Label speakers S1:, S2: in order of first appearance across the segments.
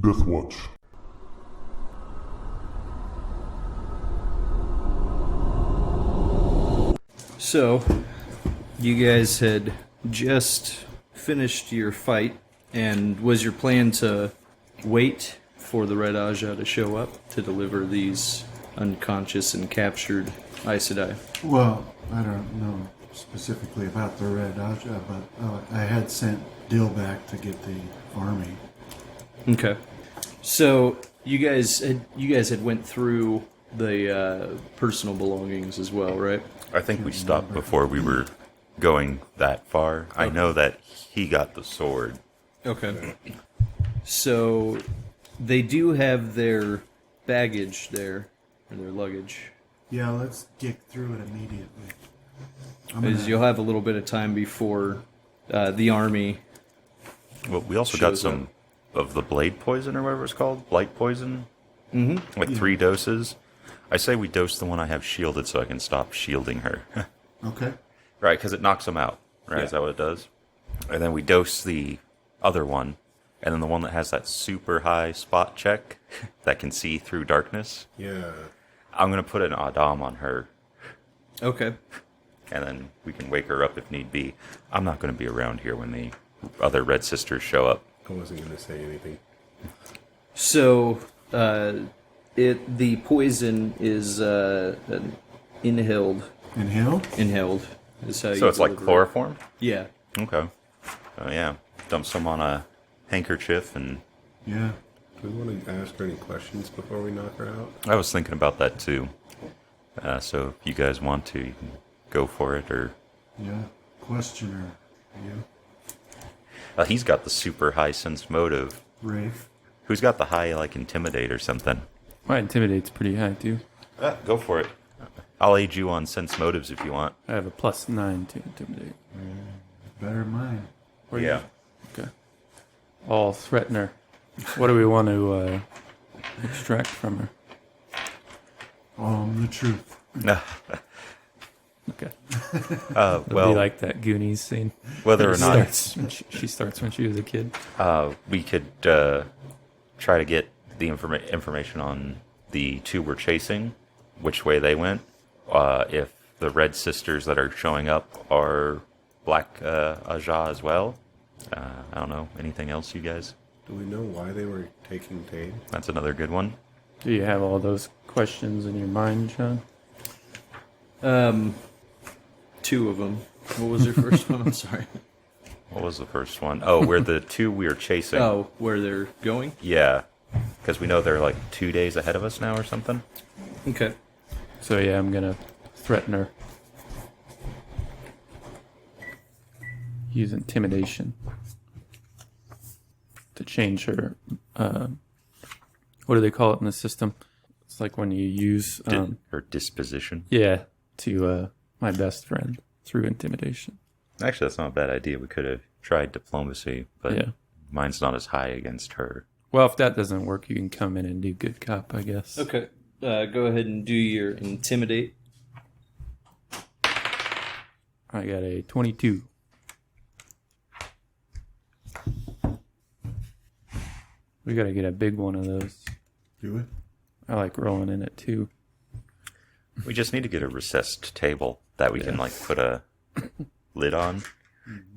S1: Death Watch.
S2: So, you guys had just finished your fight, and was your plan to wait for the Red Ajah to show up to deliver these unconscious and captured Aes Sedai?
S3: Well, I don't know specifically about the Red Ajah, but I had sent Dill back to get the army.
S2: Okay. So you guys had went through the personal belongings as well, right?
S4: I think we stopped before we were going that far. I know that he got the sword.
S2: Okay. So they do have their baggage there, or their luggage.
S3: Yeah, let's get through it immediately.
S2: Because you'll have a little bit of time before the army.
S4: Well, we also got some of the blade poison or whatever it's called. Blight poison.
S2: Mm-hmm.
S4: Like 3 doses. I say we dose the one I have shielded so I can stop shielding her.
S3: Okay.
S4: Right, because it knocks them out. Right,
S2: Yeah.
S4: Is that what it does? And then we dose the other one. And then the one that has that super high spot check that can see through darkness.
S5: Yeah.
S4: I'm going to put an Adam on her.
S2: Okay.
S4: And then we can wake her up if need be. I'm not going to be around here when the other Red Sisters show up.
S5: I wasn't going to say anything.
S2: So, the poison is inhaled.
S3: Inhale?
S2: Inhaled is how you
S4: So it's like
S2: deliver it.
S4: chloroform?
S2: Yeah.
S4: Okay. Oh, yeah. Dump some on a handkerchief and...
S3: Yeah.
S5: Do we want to ask her any questions before we knock her out?
S4: I was thinking about that too. So if you guys want to, you can go for it, or...
S3: Yeah. Questioner. You?
S4: he's got the super high sense motive.
S3: Rafe?
S4: Who's got the high, like, intimidate or something?
S6: My intimidate's pretty high, too.
S4: Go for it. I'll aid you on sense motives if you want.
S6: I have a +9 to intimidate.
S3: Better mine.
S4: Yeah.
S6: Okay. I'll threaten her. What do we want to extract from her?
S3: The truth.
S6: Okay.
S4: Well,
S6: It'll be like that Goonies scene.
S4: whether or not
S6: She starts when she was a kid.
S4: we could try to get the information on the 2 we're chasing, which way they went, if the Red Sisters that are showing up are Black Ajah as well. I don't know. Anything else, you guys?
S5: Do we know why they were taking Tane?
S4: That's another good one.
S6: Do you have all those questions in your mind, John?
S2: 2 of them. What was your first one? I'm sorry.
S4: What was the first one? Oh, where the 2 we were chasing.
S2: Oh, where they're going?
S4: Yeah. Because we know they're like 2 days ahead of us now or something.
S2: Okay.
S6: So yeah, I'm gonna threaten her. Use intimidation to change her. What do they call it in the system? It's like when you use
S4: Her disposition.
S6: yeah, to my best friend through intimidation.
S4: Actually, that's not a bad idea. We could have tried diplomacy, but
S6: Yeah.
S4: mine's not as high against her.
S6: Well, if that doesn't work, you can come in and do good cop, I guess.
S2: Okay. Go ahead and do your intimidate.
S6: I got a 22. We gotta get a big one of those.
S3: Do it?
S6: I like rolling in it too.
S4: We just need to get a recessed table that we can like put a lid on,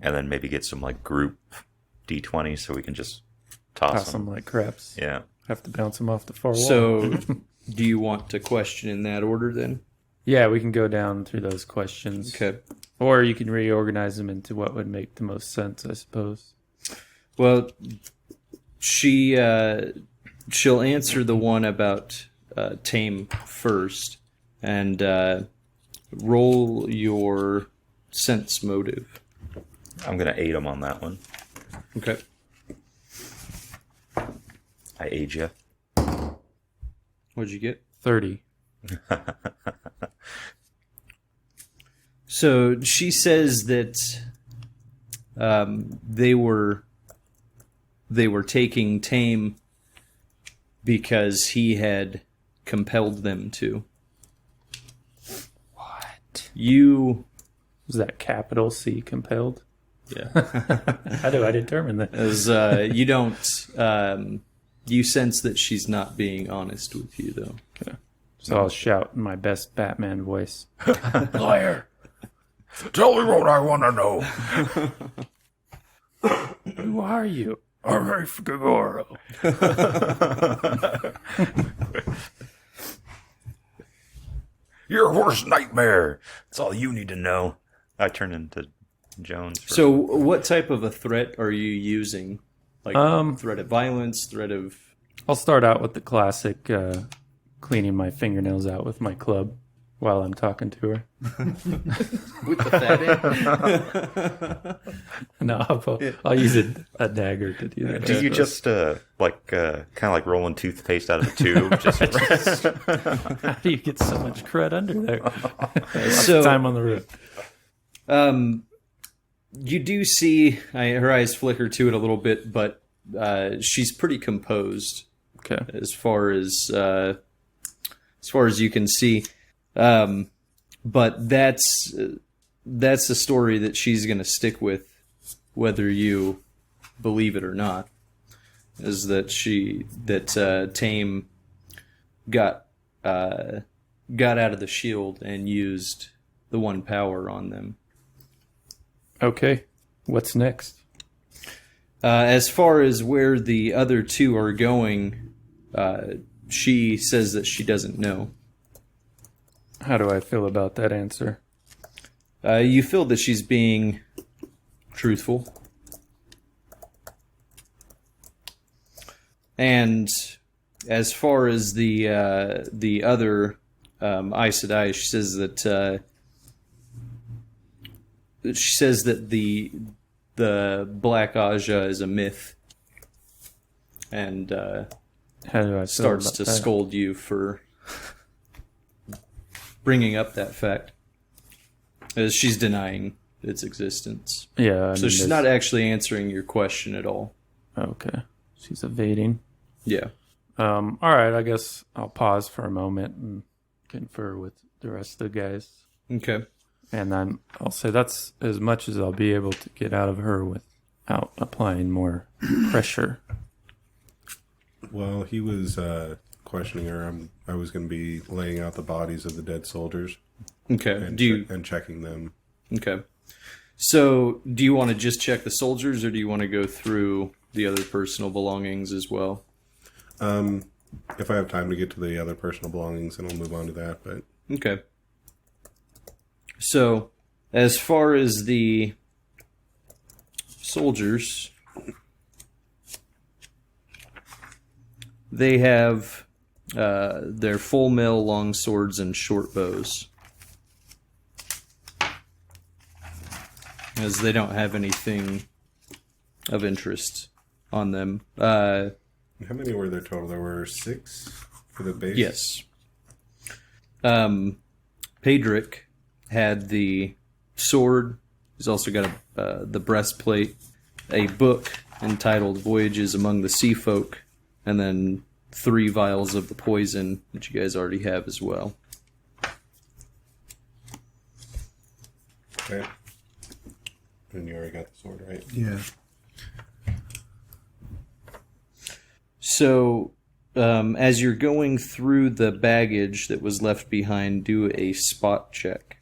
S4: and then maybe get some like group D20 so we can just toss
S6: Toss them like craps.
S4: Yeah.
S6: Have to bounce them off the far wall.
S2: So, do you want to question in that order then?
S6: yeah, we can go down through those questions.
S2: Okay.
S6: Or you can reorganize them into what would make the most sense, I suppose.
S2: Well, she'll answer the one about tame first, and roll your sense motive.
S4: I'm going to aid him on that one.
S2: Okay.
S4: I aid you.
S2: What'd you get?
S6: 30.
S2: So she says that they were taking Tame because he had compelled them to.
S6: What?
S2: You
S6: Was that capital C compelled?
S2: Yeah.
S6: How do I determine that?
S2: As you don't, you sense that she's not being honest with you, though.
S6: Okay. So I'll shout in my best Batman voice. Liar!
S7: Tell me what I want to know.
S6: Who are you?
S7: I'm Rafe Gagoro. Your worst nightmare.
S4: That's all you need to know. I turn into Jones.
S2: So, what type of a threat are you using? Like threat of violence, threat of...
S6: I'll start out with the classic cleaning my fingernails out with my club while I'm talking to her.
S2: With the fat end?
S6: No, I'll use a dagger to do that.
S4: Do you just kind of like rolling toothpaste out of a tube? Just
S6: How do you get so much crud under there?
S2: So,
S6: Time on the road.
S2: you do see her eyes flicker to it a little bit, but she's pretty composed.
S6: Okay.
S2: As far as you can see, but that's a story that she's going to stick with, whether you believe it or not. Is that Tame got out of the shield and used the one power on them.
S6: Okay. What's next?
S2: As far as where the other two are going, she says that she doesn't know.
S6: How do I feel about that answer?
S2: You feel that she's being truthful. And as far as the other Aes Sedai, she says that the Black Ajah is a myth, and
S6: How do I feel
S2: starts
S6: about
S2: to
S6: that?
S2: scold you for bringing up that fact, as she's denying its existence.
S6: Yeah.
S2: So she's not actually answering your question at all.
S6: Okay. She's evading.
S2: Yeah.
S6: All right. I guess I'll pause for a moment and confer with the rest of the guys.
S2: Okay.
S6: And then I'll say that's as much as I'll be able to get out of her without applying more pressure.
S5: While he was questioning her, I was going to be laying out the bodies of the dead soldiers
S2: Okay.
S5: and, and checking them.
S2: Okay. So, do you want to just check the soldiers, or do you want to go through the other personal belongings as well?
S5: If I have time to get to the other personal belongings, then I'll move on to that. But
S2: Okay. So, as far as the soldiers, they have their full mail long swords and short bows, as they don't have anything of interest on them.
S5: how many were there total? There were 6 for the base?
S2: Yes. Pedrick had the sword. He's also got the breastplate, a book entitled Voyages Among the Sea Folk, and then 3 vials of the poison, which you guys already have as well.
S5: Okay. And you already got the sword, right?
S3: Yeah.
S2: So, as you're going through the baggage that was left behind, do a spot check.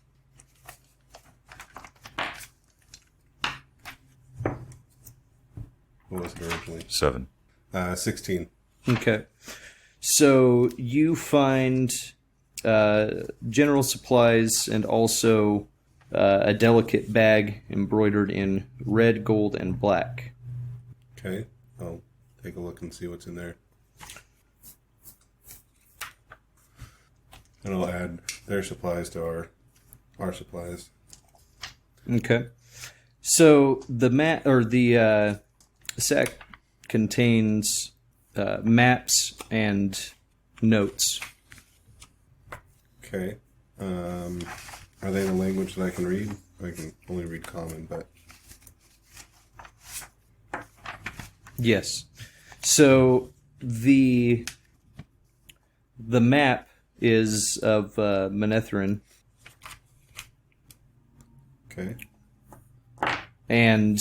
S5: What was it originally?
S4: 7.
S5: 16.
S2: Okay. So, you find general supplies and also a delicate bag embroidered in red, gold, and black.
S5: Okay. I'll take a look and see what's in there. And I'll add their supplies to our supplies.
S2: Okay. So the sack contains maps and notes.
S5: Okay. Are they in a language that I can read? I can only read common, but...
S2: Yes. So the map is of Manethrin,
S5: Okay.
S2: and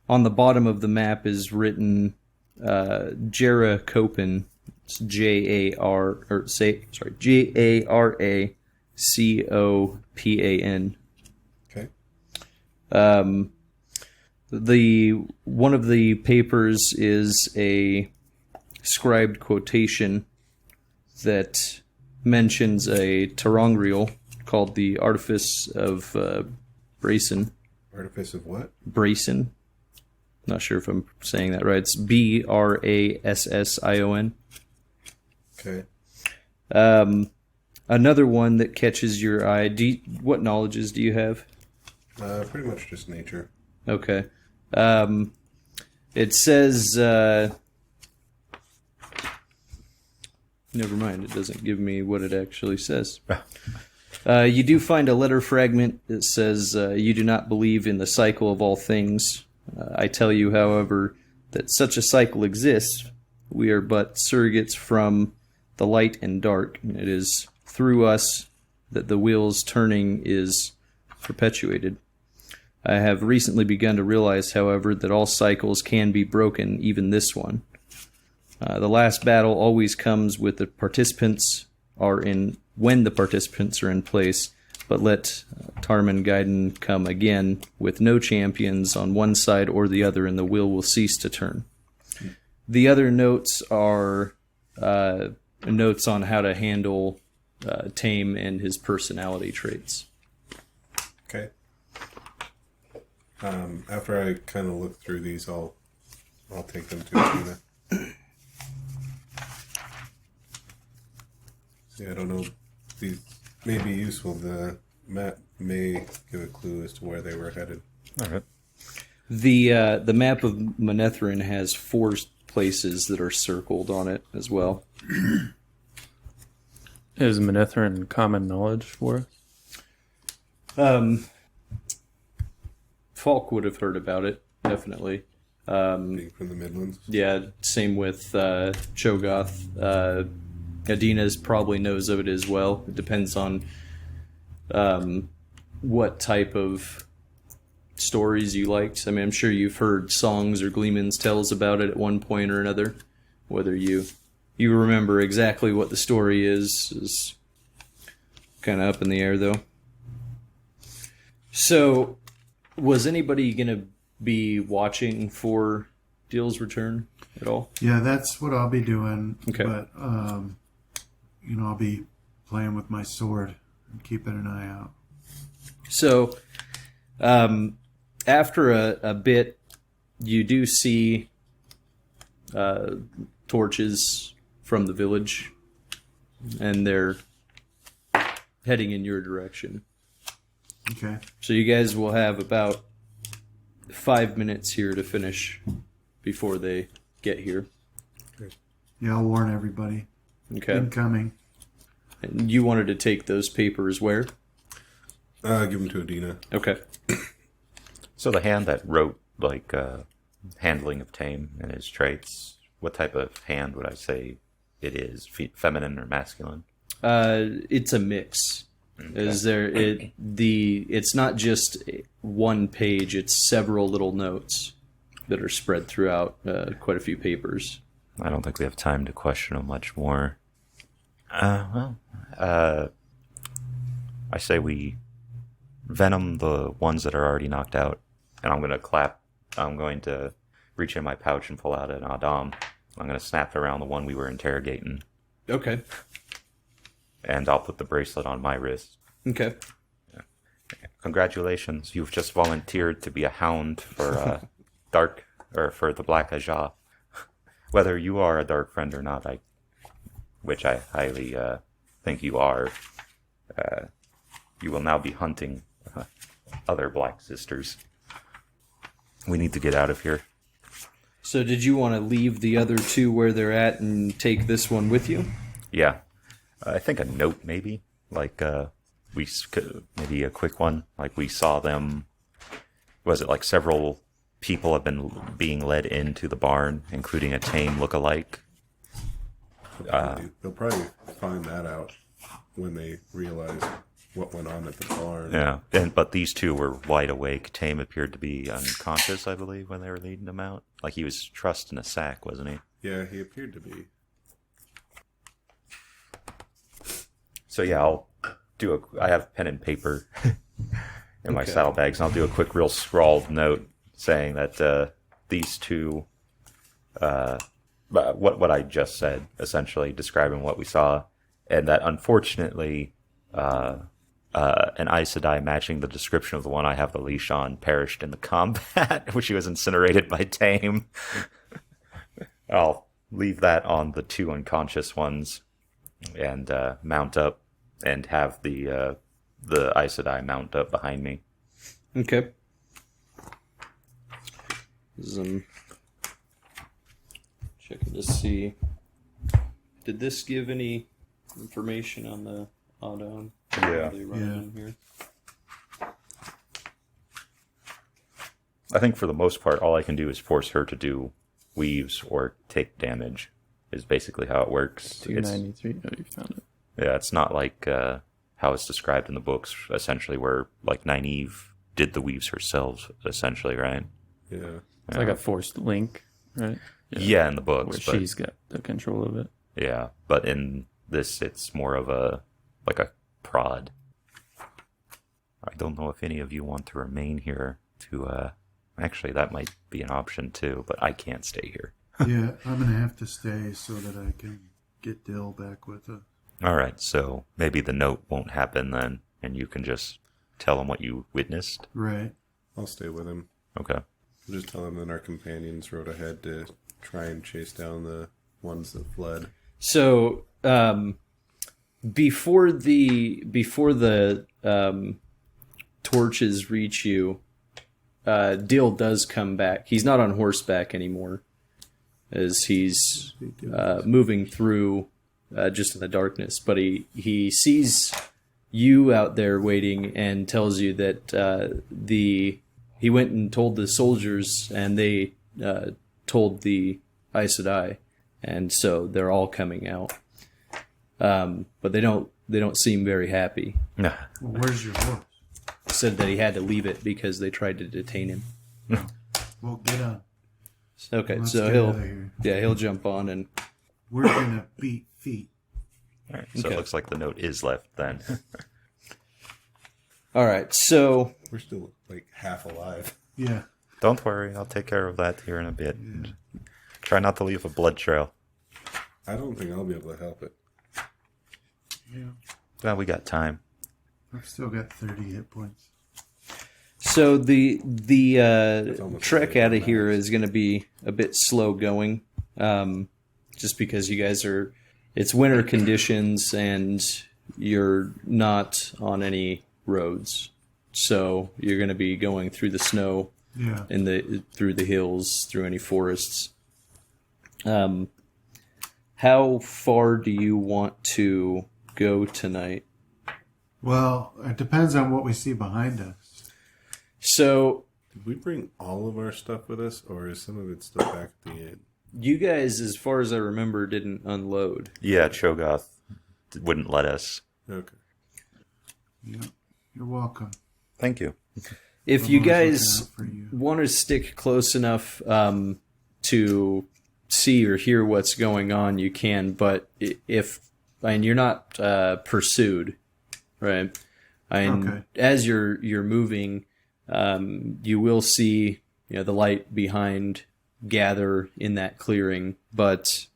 S2: on the bottom of the map is written Jara Copan. It's Jaracopan.
S5: Okay.
S2: One of the papers is a scribed quotation that mentions a terangrial called the Artifice of Brayson.
S5: Artifice of what?
S2: Brayson. Not sure if I'm saying that right. It's Brassion.
S5: Okay.
S2: Another one that catches your eye. What knowledges do you have?
S5: Pretty much just nature.
S2: Okay. It says... never mind. It doesn't give me what it actually says. You do find a letter fragment that says, you do not believe in the cycle of all things. I tell you, however, that such a cycle exists. We are but surrogates from the light and dark. And it is through us that the wheel's turning is perpetuated. I have recently begun to realize, however, that all cycles can be broken, even this one. The last battle always comes with the participants when the participants are in place, but let Tarman Gaiden come again with no champions on one side or the other, and the wheel will cease to turn. The other notes are notes on how to handle Tame and his personality traits.
S5: Okay. After I kind of look through these, I'll take them to Adeena. See, I don't know. These may be useful. The map may give a clue as to where they were headed.
S4: All right.
S2: The map of Manethrin has 4 places that are circled on it as well.
S6: Is Manethrin common knowledge for us?
S2: Falk would have heard about it, definitely.
S5: Being from the Midlands.
S2: Yeah, same with Cho'Gath. Adina's probably knows of it as well. It depends on what type of stories you liked. I mean, I'm sure you've heard songs or Gleeman's tales about it at one point or another. Whether you remember exactly what the story is kind of up in the air, though. So, was anybody going to be watching for Deal's return at all?
S3: Yeah, that's what I'll be doing.
S2: Okay.
S3: But, I'll be playing with my sword and keeping an eye out.
S2: So, after a bit, you do see torches from the village, and they're heading in your direction.
S3: Okay.
S2: So you guys will have about 5 minutes here to finish before they get here.
S3: Yeah, I'll warn everybody.
S2: Okay.
S3: Incoming.
S2: And you wanted to take those papers where?
S5: Give them to Adeena.
S2: Okay.
S4: So the hand that wrote, like, handling of Tame and his traits, what type of hand would I say it is? Feminine or masculine?
S2: It's a mix.
S4: Okay.
S2: It's not just one page, it's several little notes that are spread throughout quite a few papers.
S4: I don't think we have time to question him much more. I say we venom the ones that are already knocked out, and I'm going to reach in my pouch and pull out an Adam. I'm going to snap it around the one we were interrogating,
S2: Okay.
S4: and I'll put the bracelet on my wrist.
S2: Okay.
S4: Congratulations, you've just volunteered to be a hound for for the Black Ajah. Whether you are a dark friend or not, which I highly think you are, you will now be hunting other black sisters. We need to get out of here.
S2: So did you want to leave the other 2 where they're at and take this one with you?
S4: Yeah. I think a note, maybe. Like, maybe a quick one. Like, we saw them... Was it like several people have been being led into the barn, including a Tame look-alike?
S5: They'll probably find that out when they realize what went on at the barn.
S4: Yeah, but these two were wide awake. Tame appeared to be unconscious, I believe, when they were leading him out. Like he was trussed in a sack, wasn't he?
S5: Yeah, he appeared to be.
S4: So yeah, I have pen and paper in my
S2: Okay.
S4: saddlebags, and I'll do a quick, real scrawled note saying that these two, what I just said, essentially describing what we saw, and that unfortunately, an Aes Sedai matching the description of the one I have the leash on perished in the combat, which she was incinerated by Tame. I'll leave that on the two unconscious ones, and mount up, and have the Aes Sedai mount up behind me.
S2: Okay. Checking to see. Did this give any information on the Adon?
S4: Yeah.
S2: They running in here?
S4: I think for the most part, all I can do is force her to do weaves or take damage. Is basically how it works.
S6: 293. Oh, you found it.
S4: Yeah, it's not like how it's described in the books, essentially, where like Nynaeve did the weaves herself, essentially, right?
S5: Yeah.
S6: It's like a forced link, right?
S4: Yeah, in the books,
S6: Where
S4: but
S6: she's got the control of it.
S4: yeah, but in this, it's more of a prod. I don't know if any of you want to remain here to. Actually, that might be an option too, but I can't stay here.
S3: Yeah, I'm going to have to stay so that I can get Dill back with us.
S4: All right, so maybe the note won't happen then, and you can just tell him what you witnessed.
S3: Right.
S5: I'll stay with him.
S4: Okay.
S5: I'll just tell him that our companions rode ahead to try and chase down the ones that fled.
S2: So, before the torches reach you, Dill does come back. He's not on horseback anymore, as he's moving through just in the darkness. But he sees you out there waiting and tells you that he went and told the soldiers, and they told the Aes Sedai, and so they're all coming out. But they don't seem very happy.
S4: Nah.
S3: Well, where's your horse?
S2: Said that he had to leave it because they tried to detain him.
S3: Well, get on.
S2: Okay,
S3: Let's
S2: so
S3: get out of here.
S2: he'll jump on and
S3: We're going to beat feet.
S4: All right, so
S2: Okay.
S4: it looks like the note is left then.
S2: all right. So
S5: We're still like half alive.
S3: Yeah.
S4: Don't worry, I'll take care of that here in a bit. Try not to leave a blood trail.
S5: I don't think I'll be able to help it.
S3: Yeah.
S4: Well, we got time.
S3: I've still got 30 hit points.
S2: So the
S5: almost
S2: trek
S5: like
S2: out of
S5: max.
S2: here is going to be a bit slow going, just because you guys it's winter conditions and you're not on any roads, so you're going to be going through the snow
S3: Yeah.
S2: through the hills, through any forests. How far do you want to go tonight?
S3: Well, it depends on what we see behind us.
S2: So
S5: Did we bring all of our stuff with us, or is some of it still back at the inn?
S2: you guys, as far as I remember, didn't unload.
S4: Yeah, Cho'Gath wouldn't let us.
S5: Okay.
S3: Yeah. You're welcome.
S4: Thank you.
S2: If
S3: I'm
S2: you
S3: always
S2: guys
S3: looking out for you.
S2: want to stick close enough to see or hear what's going on, you can. But you're not pursued, right?
S3: Okay.
S2: As you're moving, you will see the light behind gather in that clearing, but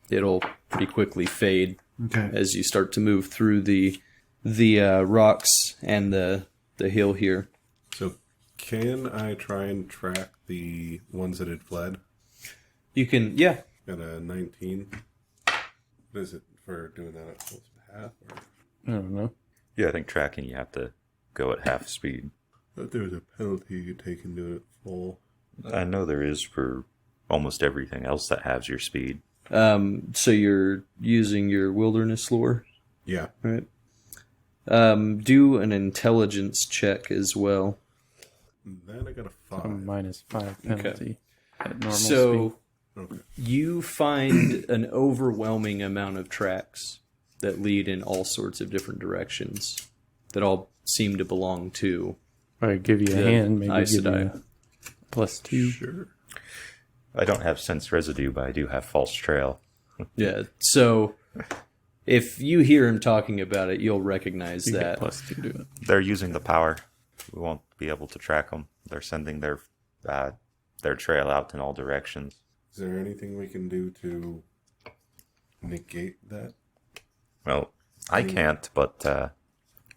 S2: it'll pretty quickly fade
S3: Okay.
S2: as you start to move through the rocks and the hill here.
S5: So, can I try and track the ones that had fled?
S2: You can, yeah.
S5: Got a 19. What is it for doing that at full path? Or?
S6: I don't know.
S4: Yeah, I think tracking you have to go at half speed.
S5: I thought there was a penalty you could take and do it at full.
S4: I know there is for almost everything else that halves your speed.
S2: So you're using your wilderness lore,
S5: Yeah.
S2: right? Do an intelligence check as well.
S5: Then I got a 5.
S6: -5 penalty at normal
S2: So
S6: speed.
S5: Okay.
S2: you find an overwhelming amount of tracks that lead in all sorts of different directions. that all seem to belong to.
S6: I give you a
S2: Yeah,
S6: hand, maybe
S2: Aes
S6: give you
S2: Sedai.
S6: a +2.
S5: Sure.
S4: I don't have sense residue, but I do have false trail.
S2: Yeah, so if you hear him talking about it, you'll recognize
S6: You
S2: that.
S6: get +2 to it.
S4: They're using the power. We won't be able to track them. They're sending their trail out in all directions.
S5: Is there anything we can do to negate that?
S4: Well, I can't, but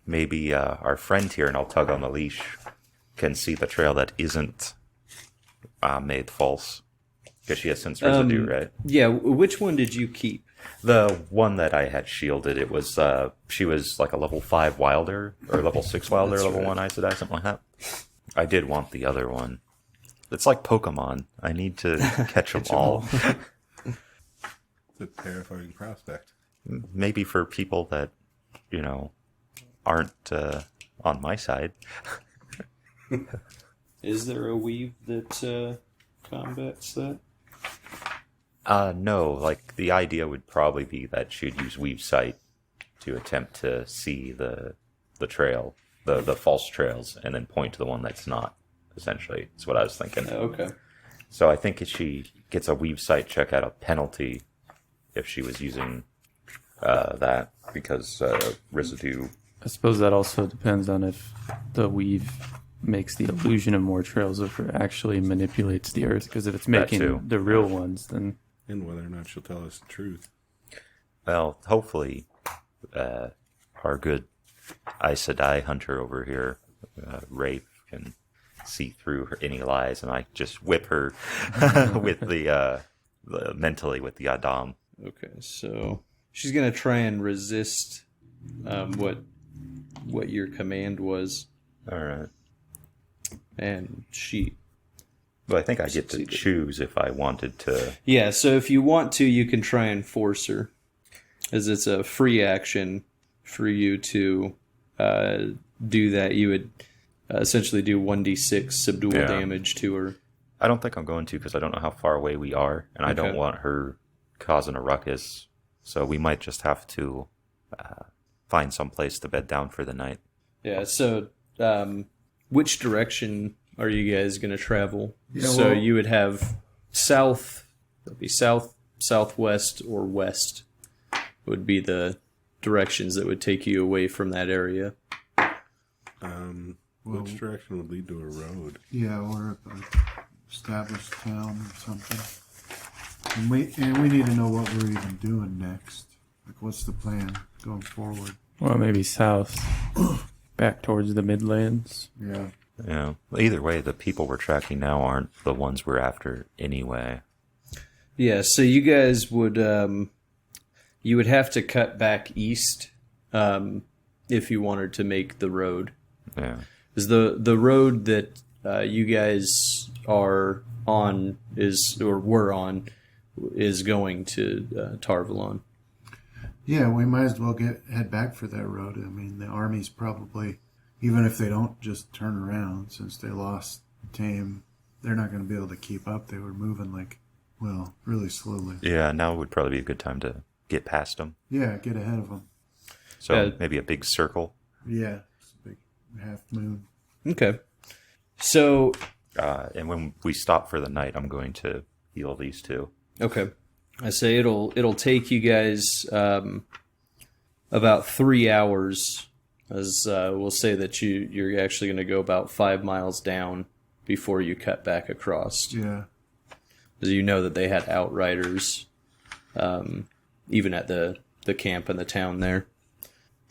S4: maybe our friend here, and I'll tug on the leash, can see the trail that isn't made false. Because she has sense residue, right?
S2: Yeah, which one did you keep?
S4: The one that I had shielded, it was she was like a level 5 wilder, or level 6 wilder, level 1 Aes Sedai, something like that. I did want the other one. It's like Pokemon. I need to catch them all.
S5: It's a terrifying prospect.
S4: Maybe for people that, aren't on my side.
S2: Is there a weave that combats that?
S4: No, like the idea would probably be that she'd use Weave Sight to attempt to see the trail, the false trails, and then point to the one that's not, essentially. That's what I was thinking.
S2: Okay.
S4: So I think if she gets a Weave Sight check at a penalty if she was using that, because residue.
S6: I suppose that also depends on if the weave makes the illusion of more trails, if it actually manipulates the earth. Because if it's
S4: That too.
S6: making the real ones, then
S5: And whether or not she'll tell us the truth.
S4: Well, hopefully, our good Aes Sedai hunter over here, Rafe, can see through any lies, and I just whip her with mentally with the Adam.
S2: Okay, so she's gonna try and resist what your command was,
S4: All right.
S2: and she.
S4: But I think I get to
S2: Succeeded.
S4: choose if I wanted to.
S2: Yeah, so if you want to, you can try and force her, as it's a free action for you to do that. You would essentially do 1d6 subdual
S4: Yeah.
S2: damage to her.
S4: I don't think I'm going to, because I don't know how far away we are, and I don't
S2: Okay.
S4: want her causing a ruckus. So we might just have to find some place to bed down for the night.
S2: Yeah, so which direction are you guys going to travel?
S3: Yeah,
S2: So
S3: well-
S2: you would have south, that'd be south, southwest, or west would be the directions that would take you away from that area.
S5: Which direction would lead to a road?
S3: Yeah, or an established town or something. And we need to know what we're even doing next. Like, what's the plan going forward?
S6: well, maybe south, back towards the Midlands.
S3: Yeah.
S4: Yeah. Either way, the people we're tracking now aren't the ones we're after anyway.
S2: Yeah, so you guys would you would have to cut back east if you wanted to make the road.
S4: Yeah.
S2: Because the road that you guys are on were on is going to Tarvalon.
S3: Yeah, we might as well head back for that road. I mean, the army's probably, even if they don't just turn around, since they lost Tame, they're not going to be able to keep up. They were moving really slowly.
S4: Yeah, now would probably be a good time to get past them.
S3: Yeah, get ahead of them.
S4: So maybe a big circle.
S3: Yeah, it's a big half moon.
S2: Okay. So,
S4: And when we stop for the night, I'm going to heal these two.
S2: okay. I say it'll take you guys about 3 hours, as we'll say that you're actually going to go about 5 miles down before you cut back across.
S3: Yeah.
S2: Because you know that they had outriders, even at the camp in the town there.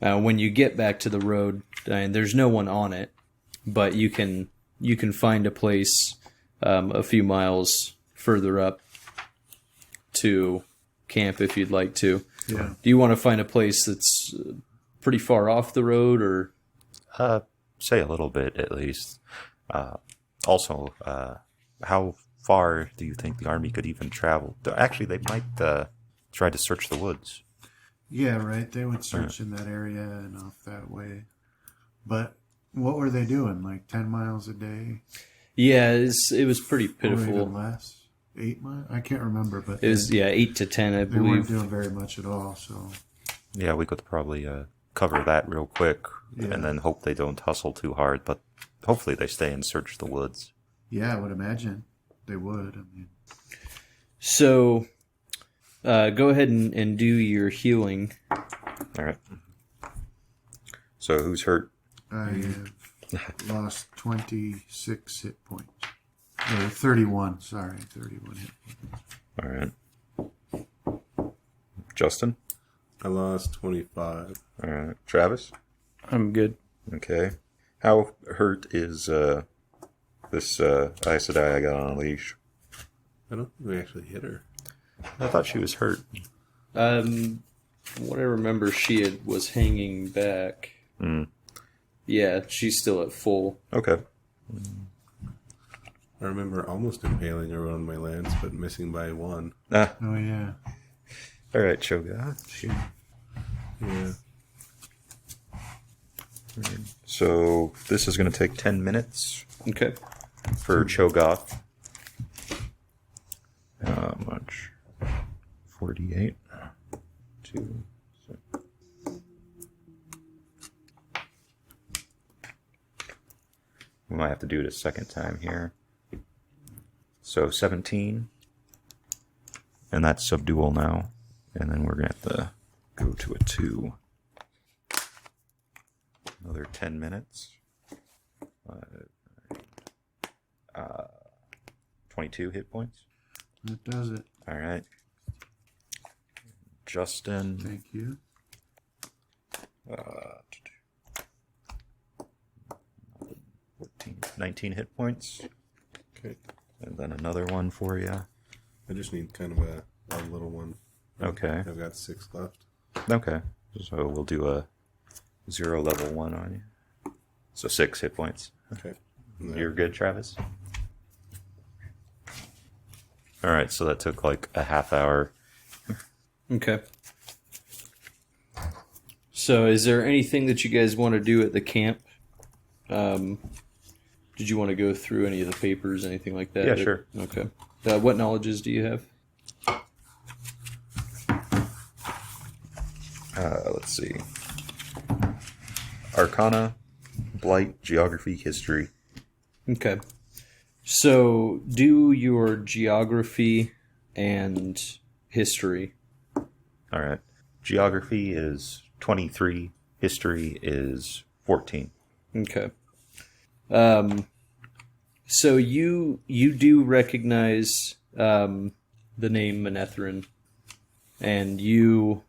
S2: When you get back to the road, there's no one on it, but you can find a place a few miles further up to camp if you'd like to.
S3: Yeah.
S2: Do you want to find a place that's pretty far off the road, or?
S4: Say a little bit, at least. Also, how far do you think the army could even travel? Actually, they might try to search the woods.
S3: Yeah, right. They would search in that area and off that way. But what were they doing? Like 10 miles a day?
S2: Yeah, it was pretty
S3: Or
S2: pitiful.
S3: even less? 8 miles? I can't remember, but
S2: It was 8 to 10, I
S3: they weren't
S2: believe.
S3: doing very much at all. So
S4: Yeah, we could probably cover that real quick,
S3: Yeah.
S4: and then hope they don't hustle too hard. But hopefully they stay and search the woods.
S3: Yeah, I would imagine they would. I mean,
S2: So, go ahead and do your healing.
S4: All right. So who's hurt?
S3: I have lost 26 hit points. Or 31, sorry, 31 hit points.
S4: All right. Justin?
S5: I lost 25.
S4: All right. Travis?
S6: I'm good.
S4: Okay. How hurt is this Aes Sedai I got on a leash?
S5: I don't think we actually hit her.
S4: I thought she was hurt.
S2: From what I remember, she was hanging back.
S4: Mm.
S2: Yeah, she's still at full.
S4: Okay.
S5: I remember almost impaling her on my lance, but missing by 1.
S4: Ah.
S3: Oh, yeah.
S4: All right, Cho'Gath.
S5: Yeah.
S4: So this is going to take 10 minutes
S2: Okay.
S4: for Cho'Gath. How much? 48. 2. We might have to do it a second time here. So 17. And that's subdual now. And then we're going to have to go to a 2. Another 10 minutes. 22 hit points.
S3: That does it.
S4: All right. Justin.
S3: Thank you.
S4: 19 hit points.
S5: Okay.
S4: And then another one for you.
S5: I just need kind of a little one.
S4: Okay.
S5: I've got 6 left.
S4: Okay. So we'll do a 0 level 1 on you. So 6 hit points.
S5: Okay. And then-
S4: You're good, Travis? All right, so that took like a half hour.
S2: Okay. So, is there anything that you guys want to do at the camp? Did you want to go through any of the papers, anything like that?
S4: Yeah, sure.
S2: Okay. What knowledges do you have?
S4: Let's see. Arcana, Blight, Geography, History.
S2: Okay. So, do your geography and history.
S4: All right. Geography is 23. History is 14.
S2: Okay. So you do recognize the name Manethrin, and you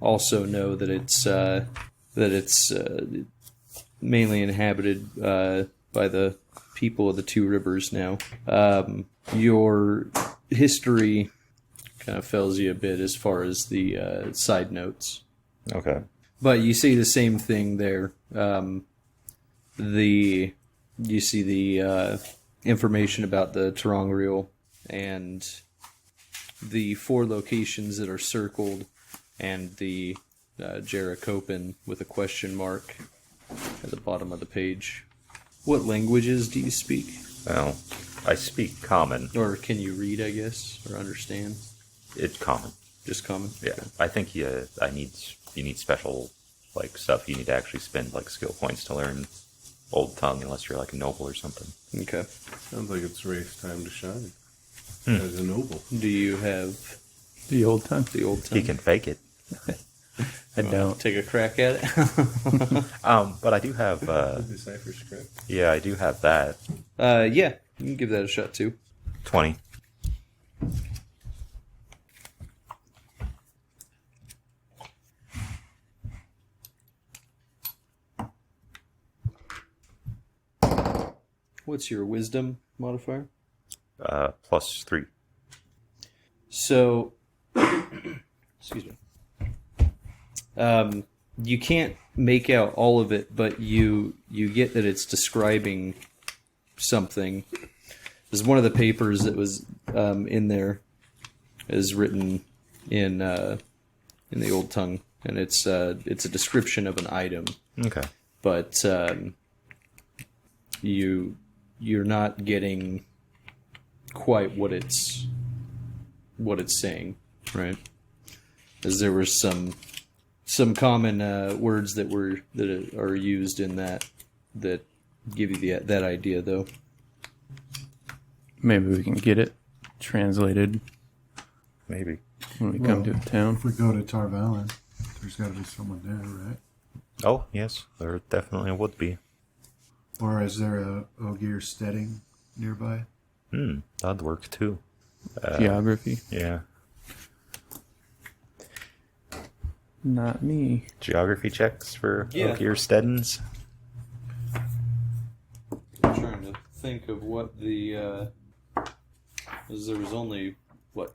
S2: also know that it's mainly inhabited by the people of the Two Rivers now. Your history kind of fails you a bit as far as the side notes.
S4: Okay.
S2: But you see the same thing there. You see the information about the Terangriel and the 4 locations that are circled, and the Jerichopen with a question mark at the bottom of the page. What languages do you speak?
S4: Well, I speak Common.
S2: Or can you read, I guess, or understand?
S4: It's Common.
S2: Just common?
S4: Yeah.
S2: Okay.
S4: I think you need special like stuff. You need to actually spend like skill points to learn Old Tongue, unless you're like a noble or something.
S2: Okay.
S5: Sounds like it's Rafe's time to shine. As a noble.
S2: Do you have
S6: The old time.
S2: the old tongue?
S4: He can fake it.
S6: I don't.
S2: Take a crack at it?
S4: But I do have.
S5: Decipher script.
S4: Yeah, I do have that.
S2: Yeah, you can give that a shot too.
S4: 20.
S2: What's your wisdom modifier?
S4: Plus 3.
S2: So, excuse me. You can't make out all of it, but you get that it's describing something. There's one of the papers that was in there is written in the old tongue, and it's a description of an item,
S4: Okay.
S2: but you're not getting quite what it's saying, right? As there were some some common words that are used in that give you that idea, though.
S6: Maybe we can get it translated
S4: Maybe.
S6: when we come to a town.
S3: If we go to Tarvalin, there's got to be someone there, right?
S4: Oh, yes, there definitely would be.
S3: Or is there a Ogier Steading nearby?
S4: That'd work too.
S6: Geography.
S4: Yeah.
S6: Not me.
S4: Geography checks for
S2: Yeah.
S4: Ogier Steddens.
S2: I'm trying to think of what the... 'cause there was only,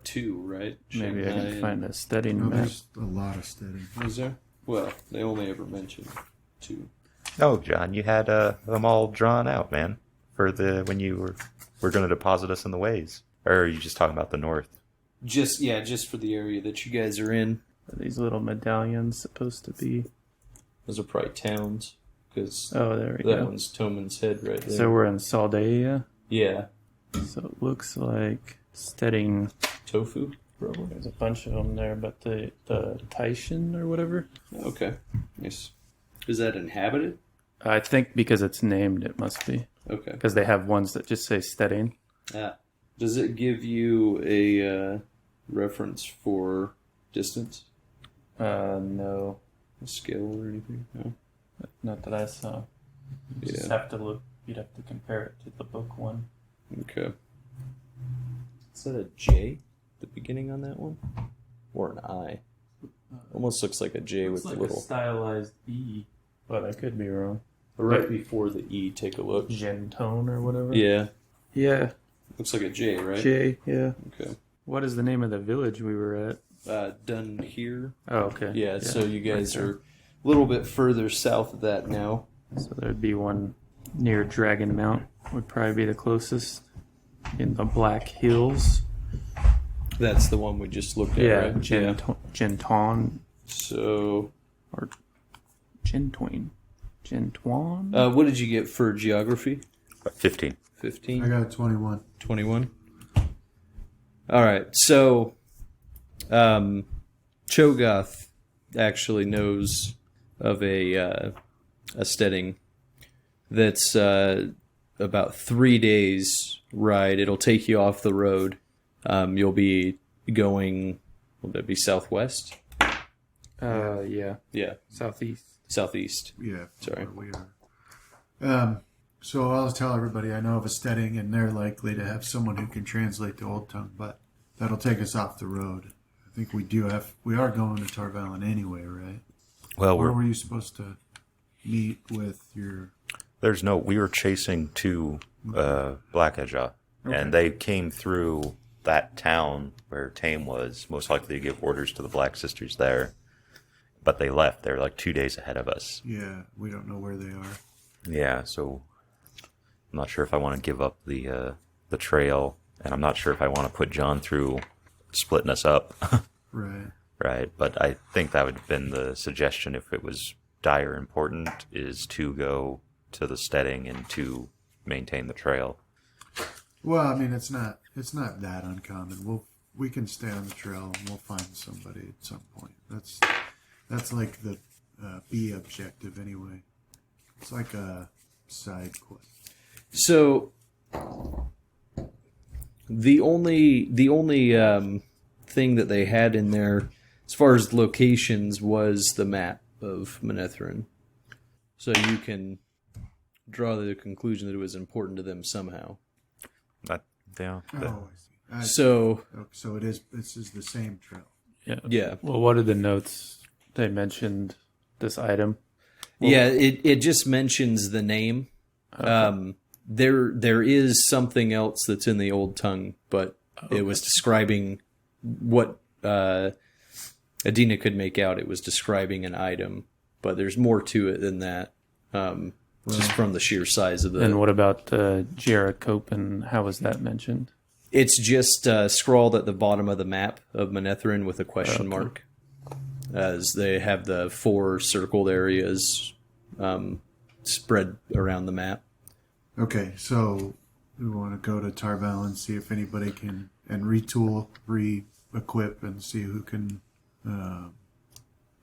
S2: two, right?
S6: Maybe I
S2: Shanghai
S6: can find a steading
S3: No,
S6: map.
S3: there's a lot of Steading.
S2: Was there? Well, they only ever mentioned 2.
S4: Oh, John, you had them all drawn out, man, for when you were going to deposit us in the ways. Or are you just talking about the north?
S2: Just for the area that you guys are in.
S6: Are these little medallions supposed to be?
S2: Those are probably towns, because
S6: Oh, there we
S2: that
S6: go.
S2: one's Toman's Head right there.
S6: So we're in Saldaea.
S2: Yeah.
S6: So it looks like steading.
S2: Tofu, probably.
S6: There's a bunch of them there, but the Taishan or whatever.
S2: Okay. Nice. Is that inhabited?
S6: I think because it's named, it must be.
S2: Okay.
S6: Because they have ones that just say steading.
S2: Does it give you a reference for distance?
S6: No,
S2: A scale or anything? No?
S6: not that I saw. You just
S2: Yeah.
S6: have to look. You'd have to compare it to the book one.
S2: Okay. Is that a J, the beginning on that one? Or an I? Almost looks like a J with the little...
S6: stylized E, but I could be wrong.
S2: Right before the E, take a look.
S6: Gentone or whatever.
S2: Yeah.
S6: Yeah.
S2: Looks like a J, right?
S6: J. Yeah.
S2: Okay.
S6: What is the name of the village we were at?
S2: Done here.
S6: Oh, okay.
S2: Yeah, so you guys
S6: right
S2: are a little bit further south of that now.
S6: there. So there'd be one near Dragon Mount. Would probably be the closest in the Black Hills.
S2: That's the one we just looked at,
S6: Yeah,
S2: right?
S6: Genton
S2: So,
S6: or Gentoin. Gentuan?
S2: what did you get for geography?
S4: 15.
S2: 15?
S3: I got 21.
S2: 21? All right, so Cho'Gath actually knows of a steading that's about 3 days ride. It'll take you off the road. You'll be going, will that be southwest?
S6: Yeah.
S2: Yeah,
S6: Southeast.
S2: southeast.
S3: Yeah,
S2: Sorry.
S3: where we are. So I'll tell everybody I know of a steading, and they're likely to have someone who can translate the Old Tongue, but that'll take us off the road. I think we are going to Tarvalin anyway, right?
S4: Well,
S3: Where were you supposed to meet with your...
S4: we were chasing 2 Black Ajah, and they came through that town where Tame was, most likely to give orders to the Black Sisters there. But they left. They're like 2 days ahead of us.
S3: Yeah, we don't know where they are.
S4: Yeah, so I'm not sure if I want to give up the trail, and I'm not sure if I want to put John through splitting us up.
S3: Right.
S4: Right, but I think that would have been the suggestion if it was dire important, is to go to the steading and to maintain the trail.
S3: Well, I mean, it's not that uncommon. We can stay on the trail and we'll find somebody at some point. That's like the B objective anyway. It's like a side quest.
S2: So the only thing that they had in there, as far as locations, was the map of Manetheren. So you can draw the conclusion that it was important to them somehow.
S3: Oh, I see.
S2: So
S3: So this is the same trail.
S2: yeah,
S6: Well, what are the notes? They mentioned this item.
S2: yeah. It just mentions the name.
S6: Okay.
S2: There is something else that's in the Old Tongue, but it was describing what Adeena could make out. It was describing an item, but there's more to it than that. Just from the sheer size of the.
S6: And what about Jerichope, and how was that mentioned?
S2: It's just scrawled at the bottom of the map of Manetheren with a question mark, as they have the 4 circled areas spread around the map.
S3: Okay, so we want to go to Tarvalin, see if anybody can, and retool, re-equip, and see who can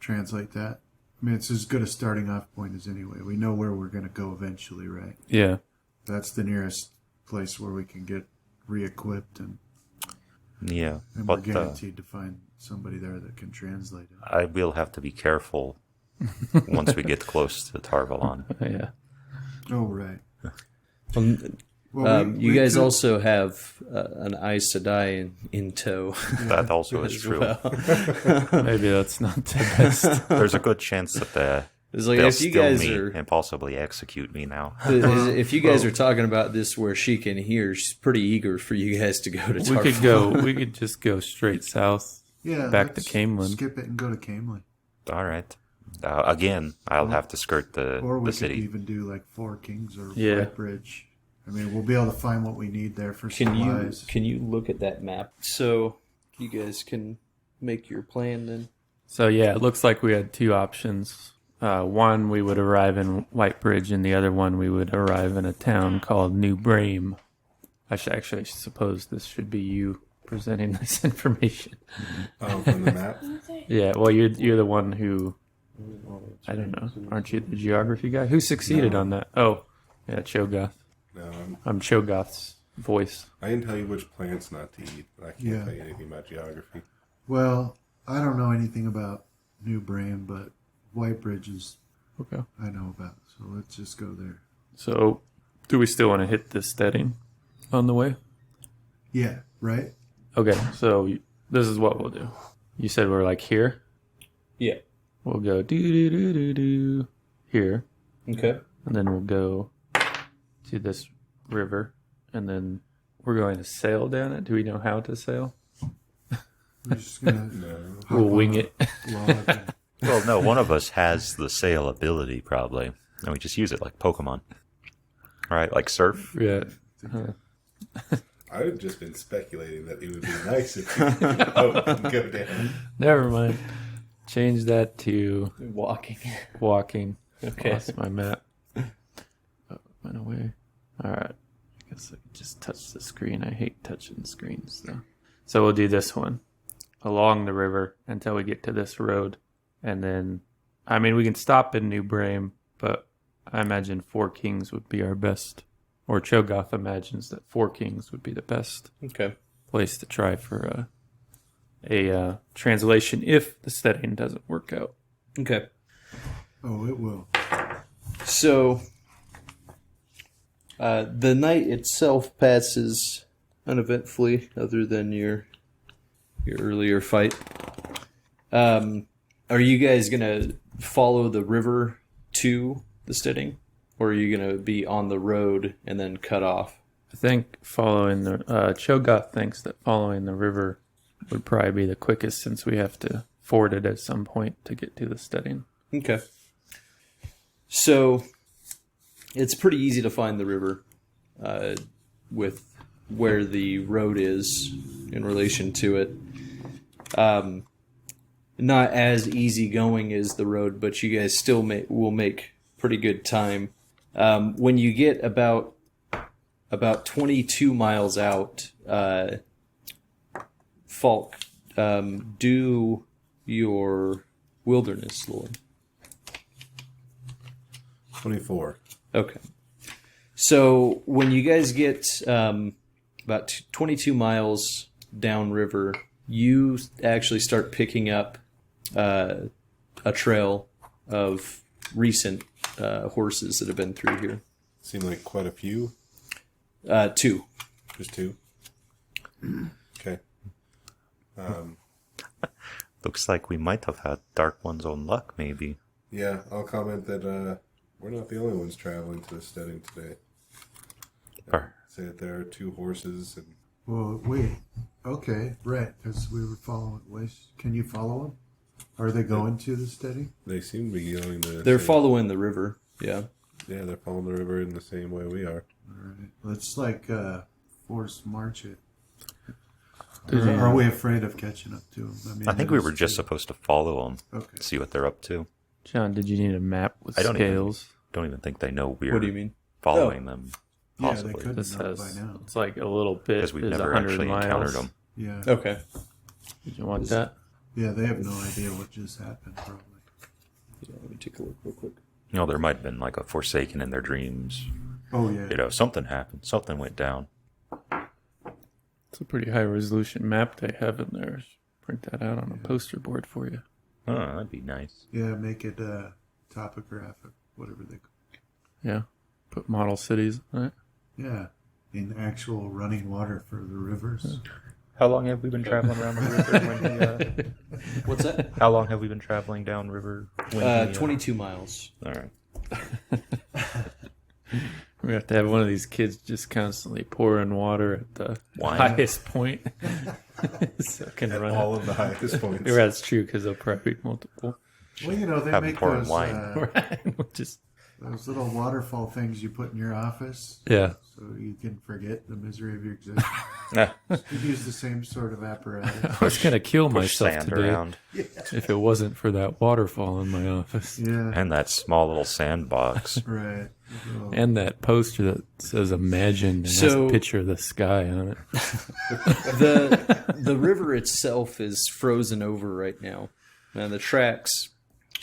S3: translate that? I mean, it's as good a starting off point as anyway. We know where we're going to go eventually, right?
S6: Yeah.
S3: That's the nearest place where we can get re-equipped, and
S4: Yeah,
S3: we're
S4: but
S3: guaranteed to find somebody there that can translate it.
S4: I will have to be careful once we get close to Tarvalon.
S6: Yeah.
S3: Oh, right.
S2: Um,
S3: Well,
S2: you
S3: we
S2: guys
S3: could-
S2: also have an Aes Sedai in tow.
S4: That also is
S2: as
S4: true.
S2: well.
S6: Maybe that's not the best.
S4: There's a good chance that
S2: It's like
S4: they'll
S2: if you
S4: steal
S2: guys
S4: me
S2: are
S4: and possibly execute me now.
S2: if you guys are talking about this where she can hear, she's pretty eager for you guys to go to Tarful.
S6: We could just go straight south.
S3: Yeah,
S6: back to
S3: let's
S6: Camelin.
S3: Skip it and go to Camelin.
S4: All right. Again, I'll have to skirt
S3: Or we
S4: the
S3: could
S4: city.
S3: even do like Four Kings or
S6: Yeah.
S3: White Bridge. I mean, we'll be able to find what we need there for
S2: Can you
S3: supplies.
S2: can you look at that map so you guys can make your plan then?
S6: So yeah, it looks like we had two options. One, we would arrive in Whitebridge, and the other one, we would arrive in a town called New Brame. I suppose this should be you presenting this information.
S5: Oh, from the map?
S6: Yeah, well, you're the one who, I don't know, aren't you the geography guy? Who succeeded on that? Oh, yeah, Cho'Gath.
S5: No,
S6: I'm Cho'Gath's voice.
S5: I can tell you which plants not to eat, but I can't
S3: Yeah.
S5: tell you anything about geography.
S3: Well, I don't know anything about New Brame, but White Bridge is
S6: Okay.
S3: I know about. So let's just go there.
S6: So, do we still want to hit this steading on the way?
S3: Yeah, right?
S6: Okay, so this is what we'll do. You said we're like here?
S2: Yeah.
S6: We'll go do here,
S2: Okay.
S6: and then we'll go to this river, and then we're going to sail down it. Do we know how to sail?
S3: We're just gonna
S5: No.
S6: We'll wing it.
S3: log and-
S4: Well, no, one of us has the sail ability probably, and we just use it like Pokemon. Right, like surf.
S6: Yeah.
S5: I've just been speculating that it would be nice if we could go down.
S6: Never mind. Change that to
S2: Walking.
S6: walking.
S2: Okay.
S6: Lost my map. Oh, went away. All right. I guess I could just touch the screen. I hate touching screens though. So we'll do this one along the river until we get to this road, and then, I mean, we can stop in New Brame, but I imagine Four Kings would be our best. Or Cho'Gath imagines that Four Kings would be the best
S2: Okay.
S6: place to try for a translation if the steading doesn't work out.
S2: Okay.
S3: Oh, it will.
S2: So the night itself passes uneventfully, other than your earlier fight. Are you guys gonna follow the river to the steading, or are you gonna be on the road and then cut off?
S6: I think following the Cho'Gath thinks that following the river would probably be the quickest, since we have to ford it at some point to get to the steading.
S2: Okay. So it's pretty easy to find the river with where the road is in relation to it. Not as easy going as the road, but you guys still will make pretty good time. When you get about 22 miles out, Falk, do your wilderness lore.
S5: 24.
S2: Okay. So when you guys get about 22 miles downriver, you actually start picking up a trail of recent horses that have been through here.
S5: Seem like quite a few.
S2: 2.
S5: Just 2. Okay.
S4: Looks like we might have had Dark One's own luck, maybe.
S5: Yeah, I'll comment that we're not the only ones traveling to the steading today.
S4: Or-
S5: Say that there are 2 horses and
S3: Well, wait. Okay, right. Because we were following. Can you follow them? Are they going to the steady?
S5: they seem to be going the
S2: They're
S5: same-
S2: following the river. Yeah.
S5: Yeah, they're following the river in the same way we are.
S3: All right. Let's force march it.
S6: Does he-
S3: Are we afraid of catching up to them? mean,
S4: I think we
S3: there's
S4: were just
S3: two.
S4: supposed to follow them,
S3: Okay.
S4: see what they're up to.
S6: John, did you need a map with
S4: I don't
S6: scales?
S4: Don't even think they know we're
S2: What do you mean?
S4: following them.
S3: Yeah, they
S4: Possibly.
S3: could
S6: This
S3: know
S6: has,
S3: by now.
S6: it's like a little bit
S4: Because we've
S6: is
S4: never
S6: 100
S4: actually
S6: miles.
S4: encountered them.
S3: Yeah.
S2: Okay.
S6: Did you want that?
S3: Yeah, they have no idea what just happened, probably.
S2: Yeah, let me take a look real quick.
S4: You know, there might have been like a Forsaken in their dreams.
S3: Oh yeah.
S4: You know, something happened. Something went down.
S6: It's a pretty high resolution map they have in there. Print that out on a poster board for you.
S4: Oh, that'd be nice.
S3: Yeah, make it topographic, whatever they.
S6: Yeah. Put model cities on it.
S3: Yeah, in actual running water for the rivers.
S4: How long have we been traveling around the river? When
S2: What's that?
S4: how long have we been traveling down river? When
S2: 22 miles.
S4: All right.
S6: We have to have one of these kids just constantly pouring water at the
S4: Wine.
S6: highest point. So it can
S5: At
S6: run
S5: all
S6: out.
S5: of the highest points.
S6: Yeah, that's true because they'll probably be multiple.
S3: Well, you know, they
S4: Have 'em
S3: make
S4: pouring
S3: those
S4: wine.
S6: Just
S3: those little waterfall things you put in your office,
S6: yeah.
S3: so you can forget the misery of your existence.
S4: Ah,
S3: You use the same sort of apparatus.
S6: I was gonna kill
S4: push
S6: myself
S4: sand
S6: today
S4: around.
S6: if it wasn't for that waterfall in my office
S3: Yeah,
S4: And that small little sandbox.
S3: right. Oh,
S6: and that poster that says "Imagine" and has
S2: So-
S6: a picture of the sky on it.
S2: The river itself is frozen over right now. And the tracks,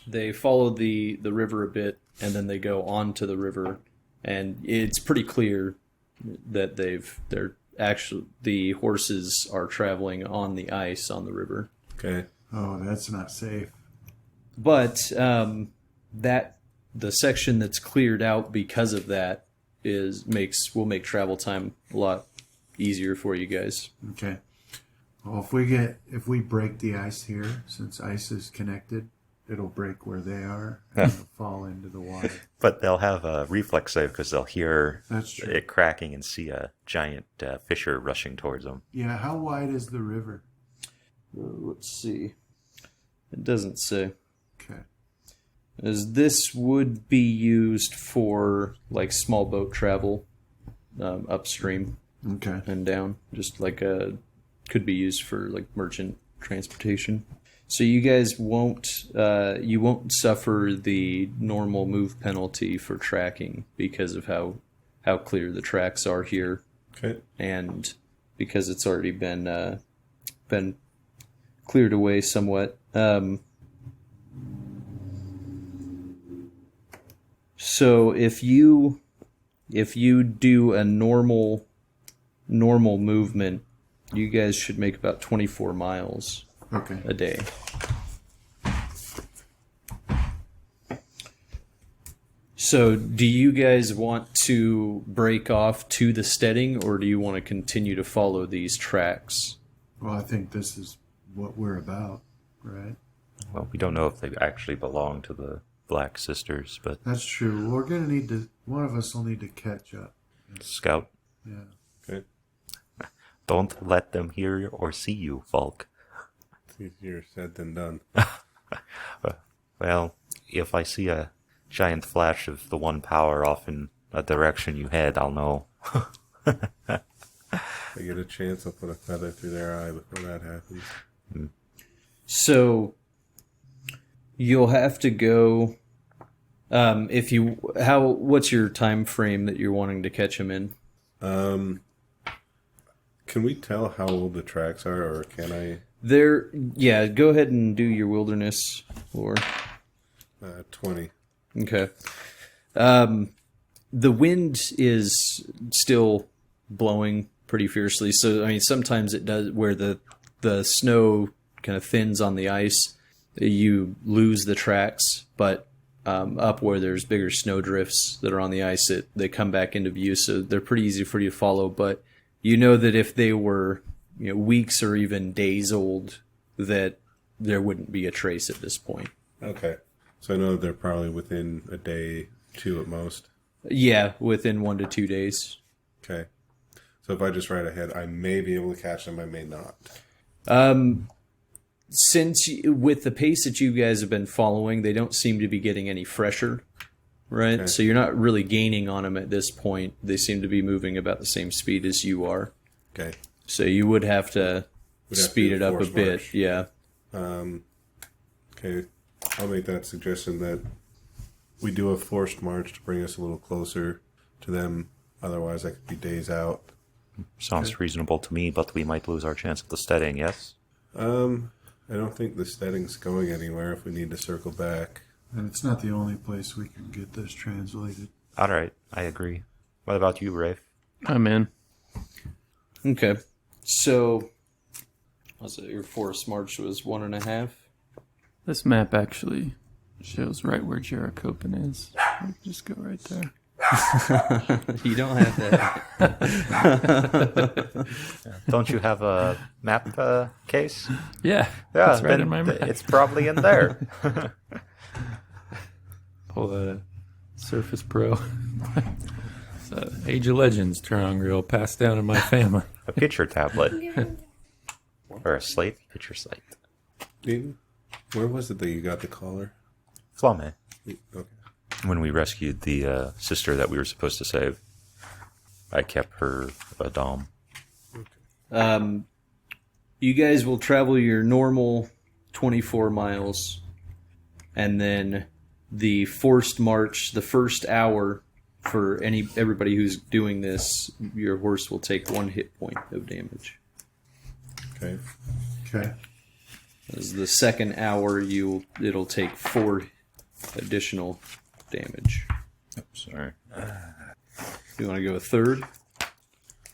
S2: they follow the river a bit, and then they go onto the river, and it's pretty clear that the horses are traveling on the ice on the river.
S5: Okay.
S3: oh, that's not safe.
S2: But the section that's cleared out because of that will make travel time a lot easier for you guys.
S3: Okay. Well, if we break the ice here, since ice is connected, it'll break where they are and it'll fall into the water.
S4: But they'll have a reflex save because they'll hear
S3: That's true.
S4: it cracking and see a giant fisher rushing towards them.
S3: Yeah, how wide is the river?
S2: Let's see. It doesn't say.
S3: Okay.
S2: As this would be used for like small boat travel upstream
S3: Okay.
S2: and down, just like could be used for like merchant transportation. So you guys won't suffer the normal move penalty for tracking because of how clear the tracks are here,
S5: Okay.
S2: and because it's already been cleared away somewhat. So if you do a normal movement, you guys should make about 24 miles
S3: Okay.
S2: a day. So do you guys want to break off to the steading, or do you want to continue to follow these tracks?
S3: Well, I think this is what we're about, right?
S4: Well, we don't know if they actually belong to the Black Sisters, but
S3: That's true. We're gonna need to. One of us will need to catch up.
S4: Scout,
S3: Yeah.
S5: Okay.
S4: don't let them hear or see you, Falk.
S5: It's easier said than done.
S4: Well, if I see a giant flash of the one power off in a direction you head, I'll know.
S5: If I get a chance, I'll put a feather through their eye before that happens.
S2: So you'll have to go. What's your time frame that you're wanting to catch him in?
S5: Can we tell how old the tracks are, or can I?
S2: Go ahead and do your wilderness lore.
S5: 20.
S2: Okay. The wind is still blowing pretty fiercely. So, I mean, sometimes it does where the snow kind of thins on the ice, you lose the tracks, but up where there's bigger snow drifts that are on the ice, they come back into view. So they're pretty easy for you to follow. But you know that if they were weeks or even days old, that there wouldn't be a trace at this point.
S5: Okay. So I know they're probably within a day, 2 at most.
S2: Yeah, within 1 to 2 days.
S5: Okay. So if I just ride ahead, I may be able to catch them, I may not.
S2: With the pace that you guys have been following, they don't seem to be getting any fresher, right?
S5: Okay.
S2: So you're not really gaining on them at this point. They seem to be moving about the same speed as you are.
S5: Okay.
S2: So you would have to speed
S5: do
S2: it up a
S5: forced
S2: bit.
S5: march.
S2: Yeah.
S5: Okay. I'll make that suggestion that we do a forced march to bring us a little closer to them. Otherwise, I could be days out.
S4: Sounds reasonable to me, but we might lose our chance at the steading, yes?
S5: I don't think the steading's going anywhere if we need to circle back.
S3: And it's not the only place we can get this translated.
S4: All right, I agree. What about you, Rafe?
S6: I'm in.
S2: Okay. So, was it your forest march was 1.5?
S6: This map actually shows right where Jerichopen is. We'll just go right there.
S2: You don't have that.
S4: Don't you have a map case?
S6: Yeah,
S4: Yeah,
S6: it's right
S4: then
S6: in my map.
S4: it's probably in there.
S6: Pull that Surface Pro. It's a Age of Legends drawing reel passed down in my family.
S4: A picture tablet. Or a slate? Picture slate.
S5: Maybe. Where was it that you got the collar?
S4: Flamme.
S5: Okay.
S4: When we rescued the sister that we were supposed to save, I kept her a dom.
S2: You guys will travel your normal 24 miles, and then the forced march, the first hour for everybody who's doing this, your horse will take 1 hit point of damage.
S5: Okay.
S3: Okay.
S2: As the second hour, it'll take 4 additional damage.
S4: Sorry.
S2: You want to go a third?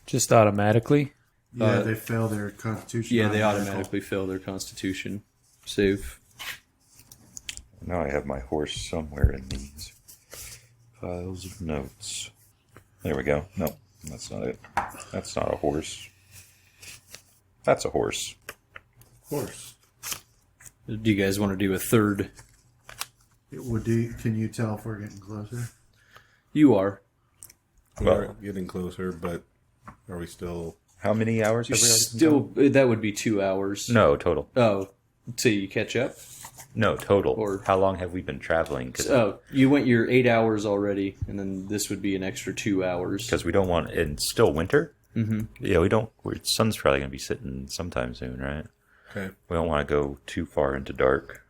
S6: Just automatically.
S3: Yeah, they fail their constitution.
S2: Yeah, they automatically fail their constitution save.
S4: Now I have my horse somewhere in these piles of notes. There we go. No, that's not it. That's not a horse. That's a horse.
S5: Horse.
S2: Do you guys want to do a third?
S3: Can you tell if we're getting closer?
S2: You are.
S5: We're getting closer, but are we still...
S4: How many hours have we already
S2: Still, that would be 2 hours.
S4: No, total.
S2: Oh, till you catch up?
S4: No, total.
S2: Or-
S4: how long have we been traveling?
S2: Oh, you went your 8 hours already, and then this would be an extra 2 hours.
S4: Because we don't want... It's still winter? Mm-hmm. Yeah, we don't... Sun's probably going to be sitting sometime soon, right?
S5: Okay.
S4: We don't want to go too far into dark.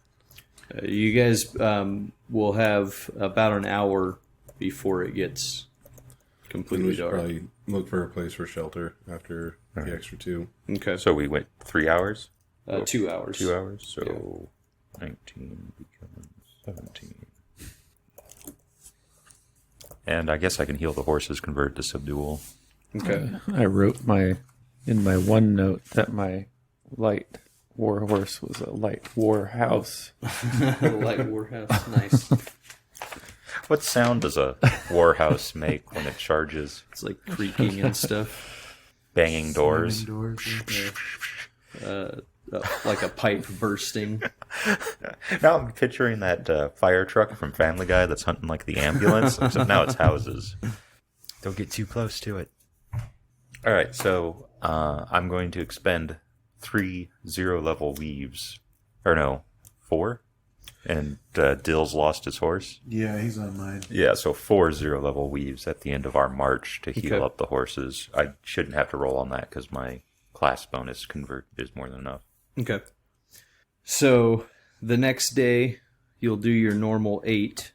S2: You guys will have about an hour before it gets
S5: We
S2: completely
S5: should
S2: dark.
S5: probably look for a place for shelter after the extra 2.
S2: Okay.
S4: So we went 3 hours?
S2: 2 hours.
S4: 2 hours? So 19 becomes 17. And I guess I can heal the horses converted to subdual.
S2: Okay.
S6: I wrote in my OneNote that my light war horse was a light war house.
S2: The light warhouse. Nice.
S4: What sound does a warhouse make when it charges?
S2: It's like creaking and stuff.
S4: Banging doors?
S3: Doors.
S2: Like a pipe bursting.
S4: Now I'm picturing that fire truck from Family Guy that's hunting like the ambulance, except now it's houses. Don't get too close to it. All right, so I'm going to expend 3 0-level weaves. Or no, 4? And Dill's lost his horse.
S3: Yeah, he's on mine.
S4: Yeah, so 4 0-level weaves at the end of our march to heal
S2: Okay.
S4: up the horses. I shouldn't have to roll on that because my class bonus convert is more than enough.
S2: Okay. So the next day, you'll do your normal 8,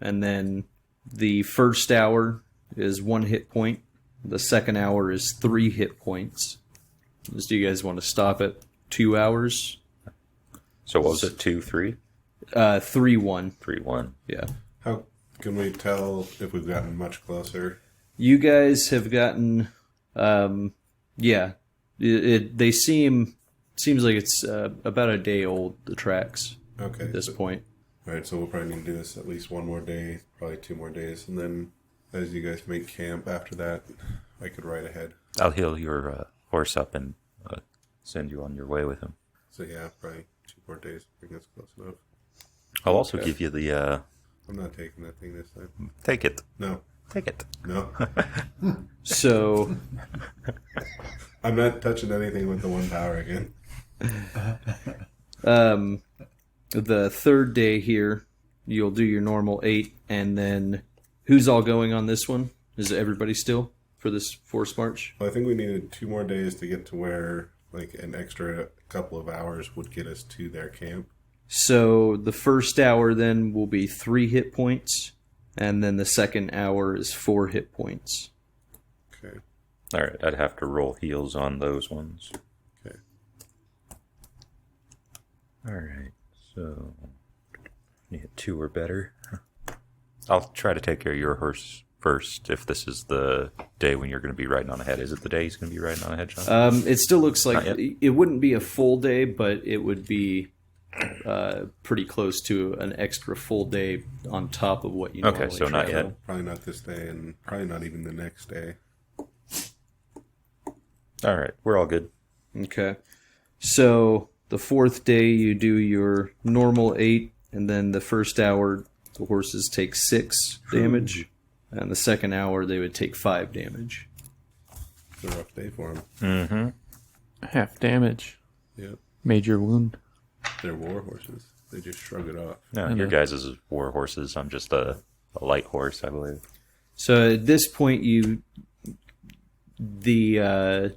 S2: and then the first hour is 1 hit point. The second hour is 3 hit points. Do you guys want to stop at 2 hours?
S4: So what was it, 2, 3?
S2: 3-1.
S4: 3-1.
S2: Yeah.
S5: How can we tell if we've gotten much closer?
S2: You guys have gotten, yeah. They seems like it's about a day old, the tracks,
S5: Okay.
S2: at this point.
S5: All right, so we'll probably need to do this at least 1 more day, probably 2 more days, and then as you guys make camp after that, I could ride ahead.
S4: I'll heal your horse up and send you on your way with him.
S5: So yeah, probably 2 more days. I think that's close enough.
S4: I'll also
S5: Okay.
S4: give you the...
S5: I'm not taking that thing this time.
S4: take it.
S5: No,
S4: Take it.
S5: no.
S2: So,
S5: I'm not touching anything with the 1 power again.
S2: the third day here, you'll do your normal 8, and then who's all going on this one? Is it everybody still for this forced march?
S5: Well, I think we needed 2 more days to get to where like an extra couple of hours would get us to their camp.
S2: So the first hour then will be 3 hit points, and then the second hour is 4 hit points.
S5: Okay.
S4: All right, I'd have to roll heals on those ones.
S5: Okay.
S4: All right, so Yeah, 2 or better. I'll try to take care of your horse first if this is the day when you're going to be riding on ahead. Is it the day he's going to be riding on ahead, John?
S2: It still looks like
S4: Not yet.
S2: it wouldn't be a full day, but it would be pretty close to an extra full day on top of what you normally
S4: Okay, so not
S2: travel.
S4: yet.
S5: Probably not this day, and probably not even the next day.
S4: All right, we're all good.
S2: Okay. So the 4th day you do your normal 8, and then the first hour the horses take 6 damage, and the second hour they would take 5 damage.
S5: It's a rough day for them.
S4: Mm-hmm.
S6: Half damage.
S5: Yep.
S6: Major wound.
S5: They're war horses. They just shrug it off.
S4: No,
S6: And
S4: your guys is war horses. I'm just a light horse, I believe.
S2: So at this point the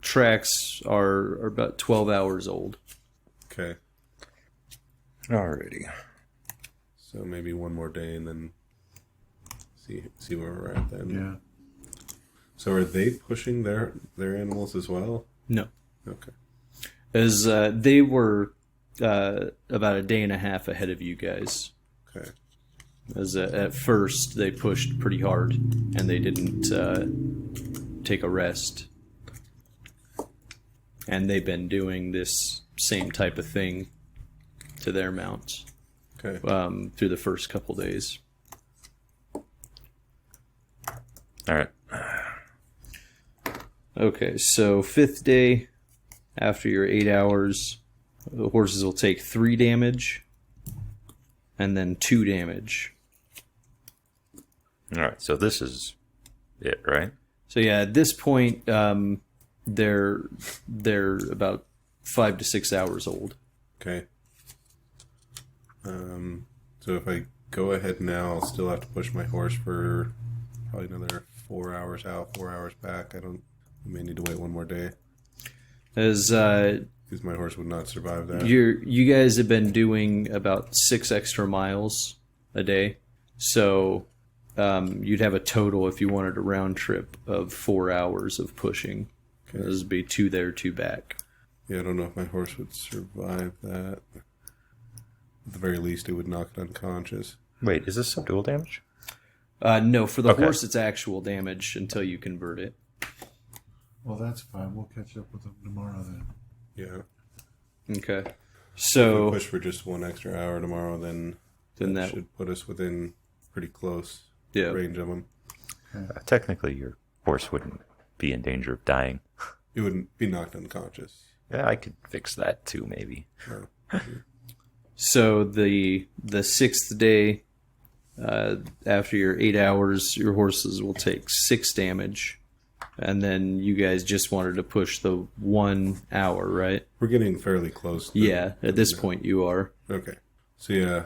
S2: tracks are about 12 hours old.
S5: Okay.
S4: Alrighty.
S5: So maybe one more day and then see where we're at then.
S3: Yeah.
S5: So are they pushing their animals as well?
S2: No.
S5: Okay.
S2: As they were about a day and a half ahead of you guys.
S5: Okay.
S2: As at first they pushed pretty hard and they didn't take a rest. And they've been doing this same type of thing to their mounts
S5: Okay.
S2: through the first couple days.
S4: All right.
S2: Okay, so 5th day, after your 8 hours, the horses will take 3 damage and then 2 damage.
S4: All right. So this is it, right?
S2: So yeah, at this point, they're about 5 to 6 hours old.
S5: Okay. So if I go ahead now, I'll still have to push my horse for probably another 4 hours out, 4 hours back. I may need to wait one more day
S2: As
S5: because my horse would not survive that.
S2: you guys have been doing about 6 extra miles a day, so you'd have a total, if you wanted a round trip, of 4 hours of pushing.
S5: Okay.
S2: This would be 2 there, 2 back.
S5: Yeah, I don't know if my horse would survive that. At the very least, it would knock it unconscious.
S4: Wait, is this subdual damage?
S2: No, for the
S4: Okay.
S2: horse, it's actual damage until you convert it.
S3: Well, that's fine. We'll catch up with them tomorrow then.
S5: Yeah.
S2: Okay.
S5: If we
S2: So
S5: push for just 1 extra hour tomorrow, then
S2: Then
S5: that
S2: that-
S5: should put us within pretty close
S2: yeah,
S5: range of them.
S4: Technically, your horse wouldn't be in danger of dying.
S5: It wouldn't be knocked unconscious.
S4: Yeah, I could fix that too, maybe.
S5: No.
S2: so the 6th day, after your 8 hours, your horses will take 6 damage, and then you guys just wanted to push the 1 hour, right?
S5: We're getting fairly close.
S2: Yeah, at this point you are.
S5: Okay. So yeah,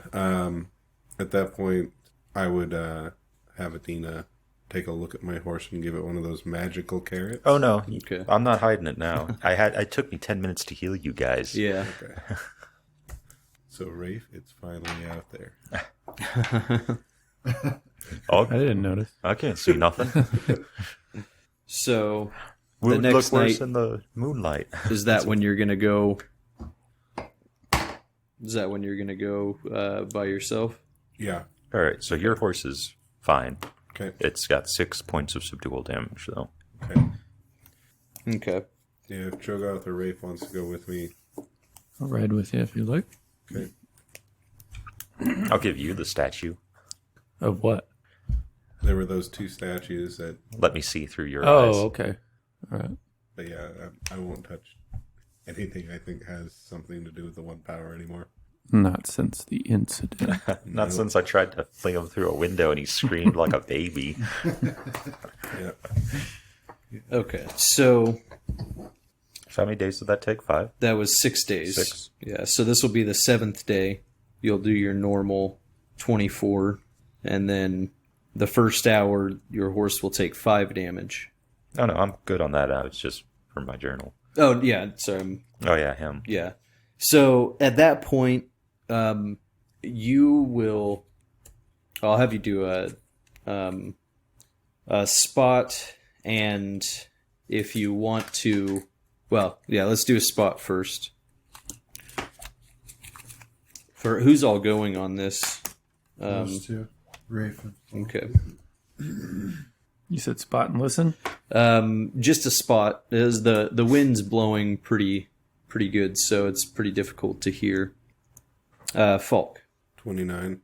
S5: at that point, I would have Adeena take a look at my horse and give it one of those magical carrots.
S4: Oh no,
S2: Okay.
S4: I'm not hiding it now. It took me 10 minutes to heal you guys.
S2: Yeah.
S5: Okay. So Rafe, it's finally out there.
S4: Oh,
S6: I didn't notice.
S4: I can't see nothing.
S2: So
S4: Would
S2: next
S4: look worse
S2: night-
S4: in the moonlight.
S2: is that when you're gonna go? Is that when you're gonna go by yourself?
S5: Yeah.
S4: All right, so your horse is fine.
S5: Okay.
S4: It's got 6 points of subdual damage, though.
S5: Okay.
S2: Okay.
S5: Yeah, if Cho'Gath or Rafe wants to go with me,
S6: I'll ride with you if you like.
S5: okay.
S4: I'll give you the statue.
S6: Of what?
S5: There were those 2 statues that,
S4: Let me see through your eyes.
S6: Oh, okay. All right.
S5: but yeah, I won't touch anything I think has something to do with the 1 power anymore.
S6: Not since the incident.
S4: Not since I tried to fling him through a window and he screamed like a baby.
S5: Yeah.
S2: Okay. So
S4: So how many days did that take? 5?
S2: that was 6 days.
S4: 6.
S2: Yeah. So this will be the 7th day. You'll do your normal 24, and then the first hour your horse will take 5 damage.
S4: Oh no, I'm good on that. It's just from my journal.
S2: Oh yeah. Sorry.
S4: Oh yeah, him.
S2: Yeah. So at that point, you will. I'll have you do a spot, and if you want to, well, yeah, let's do a spot first. For who's all going on this?
S3: Those two. Rafe and
S2: Okay.
S6: You said spot and listen?
S2: Just a spot. As the wind's blowing pretty good, so it's pretty difficult to hear. Falk
S5: 29.